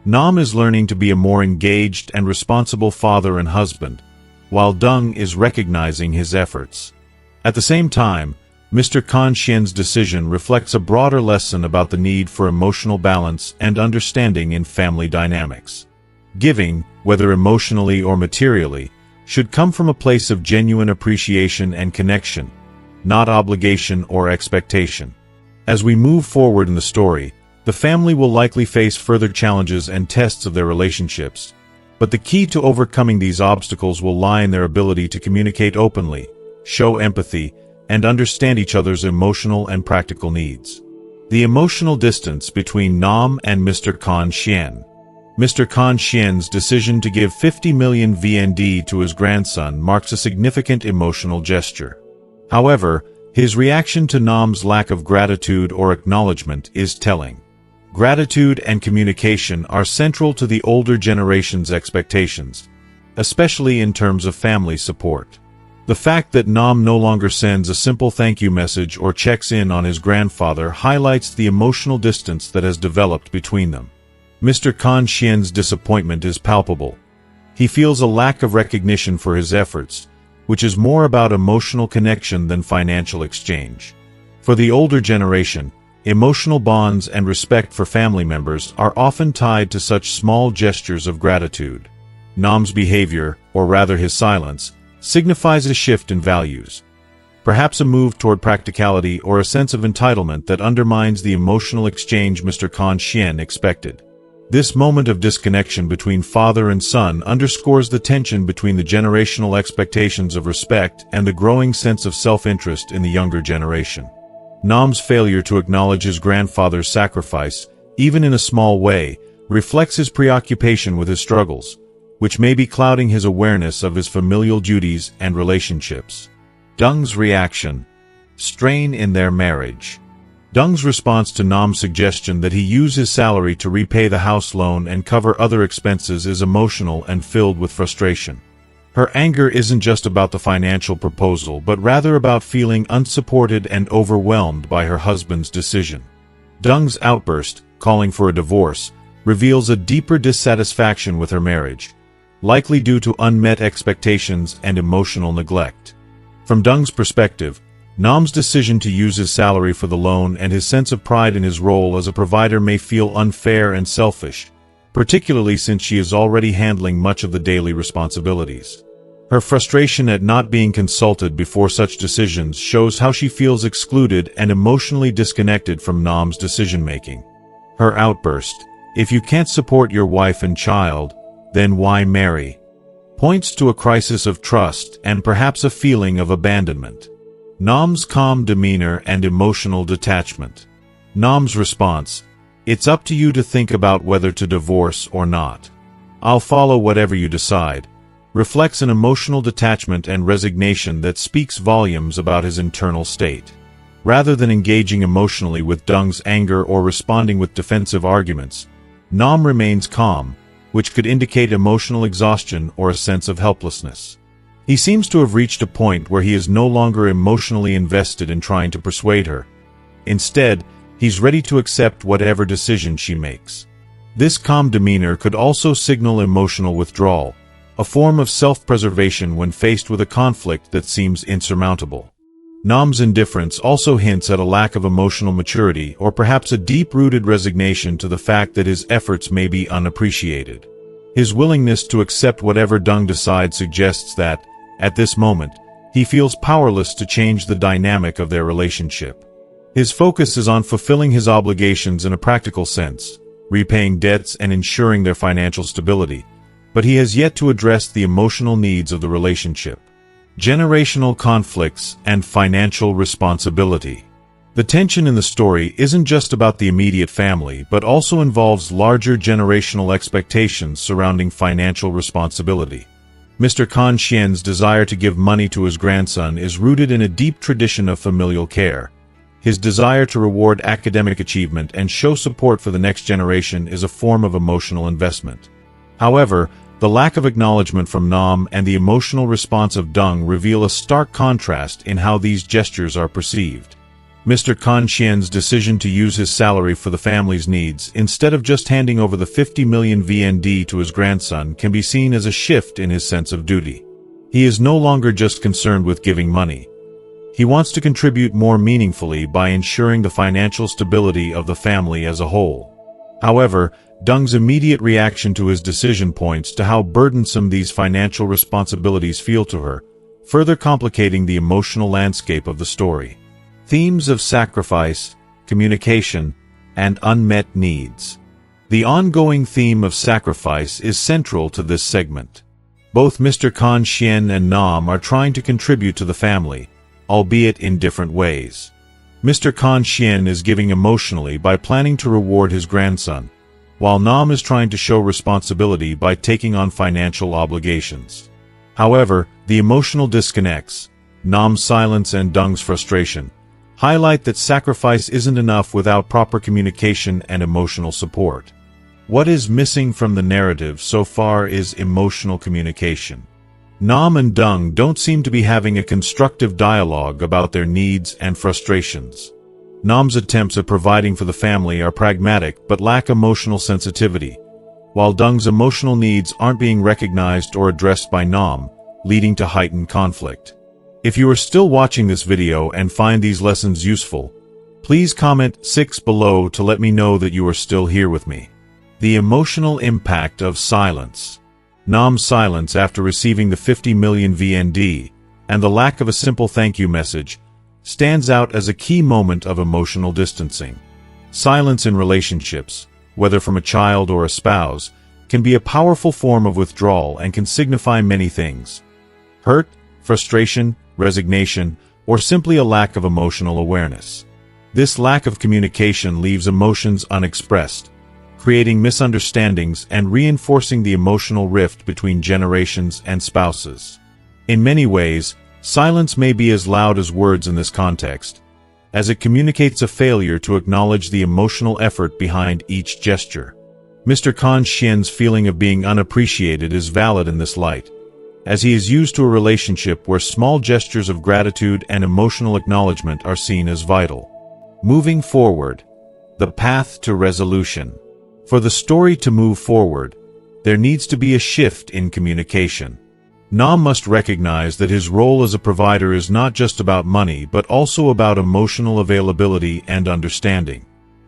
Nam is learning to be a more engaged and responsible father and husband, while Deng is recognizing his efforts. At the same time, Mr. Kan Xian's decision reflects a broader lesson about the need for emotional balance and understanding in family dynamics. Giving, whether emotionally or materially, should come from a place of genuine appreciation and connection, not obligation or expectation. As we move forward in the story, the family will likely face further challenges and tests of their relationships, but the key to overcoming these obstacles will lie in their ability to communicate openly, show empathy, and understand each other's emotional and practical needs. The emotional distance between Nam and Mr. Kan Xian. Mr. Kan Xian's decision to give 50 million VND to his grandson marks a significant emotional gesture. However, his reaction to Nam's lack of gratitude or acknowledgement is telling. Gratitude and communication are central to the older generation's expectations, especially in terms of family support. The fact that Nam no longer sends a simple thank you message or checks in on his grandfather highlights the emotional distance that has developed between them. Mr. Kan Xian's disappointment is palpable. He feels a lack of recognition for his efforts, which is more about emotional connection than financial exchange. For the older generation, emotional bonds and respect for family members are often tied to such small gestures of gratitude. Nam's behavior, or rather his silence, signifies a shift in values. Perhaps a move toward practicality or a sense of entitlement that undermines the emotional exchange Mr. Kan Xian expected. This moment of disconnection between father and son underscores the tension between the generational expectations of respect and the growing sense of self-interest in the younger generation. Nam's failure to acknowledge his grandfather's sacrifice, even in a small way, reflects his preoccupation with his struggles, which may be clouding his awareness of his familial duties and relationships. Deng's reaction. Strain in their marriage. Deng's response to Nam's suggestion that he use his salary to repay the house loan and cover other expenses is emotional and filled with frustration. Her anger isn't just about the financial proposal but rather about feeling unsupported and overwhelmed by her husband's decision. Deng's outburst, calling for a divorce, reveals a deeper dissatisfaction with her marriage, likely due to unmet expectations and emotional neglect. From Deng's perspective, Nam's decision to use his salary for the loan and his sense of pride in his role as a provider may feel unfair and selfish, particularly since she is already handling much of the daily responsibilities. Her frustration at not being consulted before such decisions shows how she feels excluded and emotionally disconnected from Nam's decision-making. Her outburst, "If you can't support your wife and child, then why marry?" points to a crisis of trust and perhaps a feeling of abandonment. Nam's calm demeanor and emotional detachment. Nam's response, "It's up to you to think about whether to divorce or not. I'll follow whatever you decide," reflects an emotional detachment and resignation that speaks volumes about his internal state. Rather than engaging emotionally with Dung's anger or responding with defensive arguments, Nam remains calm, which could indicate emotional exhaustion or a sense of helplessness. He seems to have reached a point where he is no longer emotionally invested in trying to persuade her. Instead, he's ready to accept whatever decision she makes. This calm demeanor could also signal emotional withdrawal, a form of self-preservation when faced with a conflict that seems insurmountable. Nam's indifference also hints at a lack of emotional maturity or perhaps a deep-rooted resignation to the fact that his efforts may be unappreciated. His willingness to accept whatever Dung decides suggests that, at this moment, he feels powerless to change the dynamic of their relationship. His focus is on fulfilling his obligations in a practical sense, repaying debts and ensuring their financial stability, but he has yet to address the emotional needs of the relationship. Generational conflicts and financial responsibility. The tension in the story isn't just about the immediate family but also involves larger generational expectations surrounding financial responsibility. Mr. Kan Xian's desire to give money to his grandson is rooted in a deep tradition of familial care. His desire to reward academic achievement and show support for the next generation is a form of emotional investment. However, the lack of acknowledgement from Nam and the emotional response of Dung reveal a stark contrast in how these gestures are perceived. Mr. Kan Xian's decision to use his salary for the family's needs instead of just handing over the 50 million VND to his grandson can be seen as a shift in his sense of duty. He is no longer just concerned with giving money. He wants to contribute more meaningfully by ensuring the financial stability of the family as a whole. However, Dung's immediate reaction to his decision points to how burdensome these financial responsibilities feel to her, further complicating the emotional landscape of the story. Themes of sacrifice, communication, and unmet needs. The ongoing theme of sacrifice is central to this segment. Both Mr. Kan Xian and Nam are trying to contribute to the family, albeit in different ways. Mr. Kan Xian is giving emotionally by planning to reward his grandson, while Nam is trying to show responsibility by taking on financial obligations. However, the emotional disconnects, Nam's silence and Dung's frustration, highlight that sacrifice isn't enough without proper communication and emotional support. What is missing from the narrative so far is emotional communication. Nam and Dung don't seem to be having a constructive dialogue about their needs and frustrations. Nam's attempts at providing for the family are pragmatic but lack emotional sensitivity, while Dung's emotional needs aren't being recognized or addressed by Nam, leading to heightened conflict. If you are still watching this video and find these lessons useful, please comment 6 below to let me know that you are still here with me. The emotional impact of silence. Nam's silence after receiving the 50 million VND, and the lack of a simple thank you message, stands out as a key moment of emotional distancing. Silence in relationships, whether from a child or a spouse, can be a powerful form of withdrawal and can signify many things: hurt, frustration, resignation, or simply a lack of emotional awareness. This lack of communication leaves emotions unexpressed, creating misunderstandings and reinforcing the emotional rift between generations and spouses. In many ways, silence may be as loud as words in this context, as it communicates a failure to acknowledge the emotional effort behind each gesture. Mr. Kan Xian's feeling of being unappreciated is valid in this light, as he is used to a relationship where small gestures of gratitude and emotional acknowledgement are seen as vital. Moving forward, the path to resolution. For the story to move forward, there needs to be a shift in communication. Nam must recognize that his role as a provider is not just about money but also about emotional availability and understanding.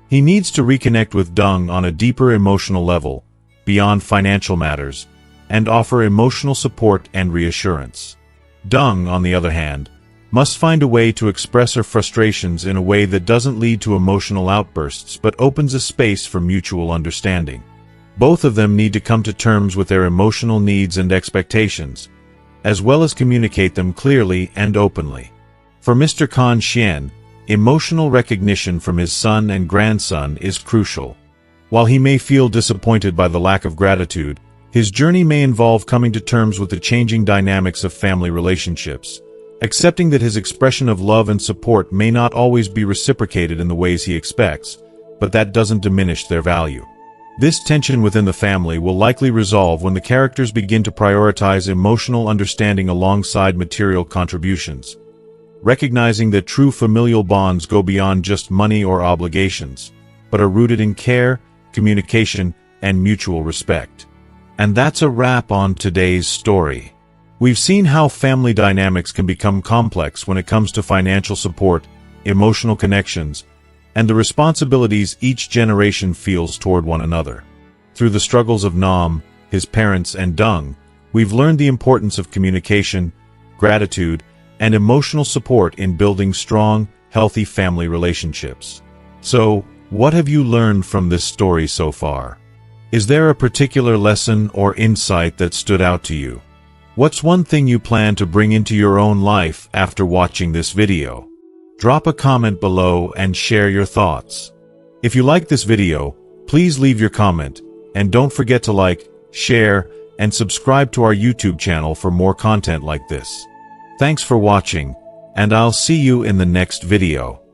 He needs to reconnect with Dung on a deeper emotional level, beyond financial matters, and offer emotional support and reassurance. Dung, on the other hand, must find a way to express her frustrations in a way that doesn't lead to emotional outbursts but opens a space for mutual understanding. Both of them need to come to terms with their emotional needs and expectations, as well as communicate them clearly and openly. For Mr. Khan Xian, emotional recognition from his son and grandson is crucial. While he may feel disappointed by the lack of gratitude, his journey may involve coming to terms with the changing dynamics of family relationships, accepting that his expression of love and support may not always be reciprocated in the ways he expects, but that doesn't diminish their value. This tension within the family will likely resolve when the characters begin to prioritize emotional understanding alongside material contributions, recognizing that true familial bonds go beyond just money or obligations, but are rooted in care, communication, and mutual respect. And that's a wrap on today's story. We've seen how family dynamics can become complex when it comes to financial support, emotional connections, and the responsibilities each generation feels toward one another. Through the struggles of Nam, his parents, and Dung, we've learned the importance of communication, gratitude, and emotional support in building strong, healthy family relationships. So, what have you learned from this story so far? Is there a particular lesson or insight that stood out to you? What's one thing you plan to bring into your own life after watching this video? Drop a comment below and share your thoughts. If you like this video, please leave your comment, and don't forget to like, share, and subscribe to our YouTube channel for more content like this. Thanks for watching, and I'll see you in the next video.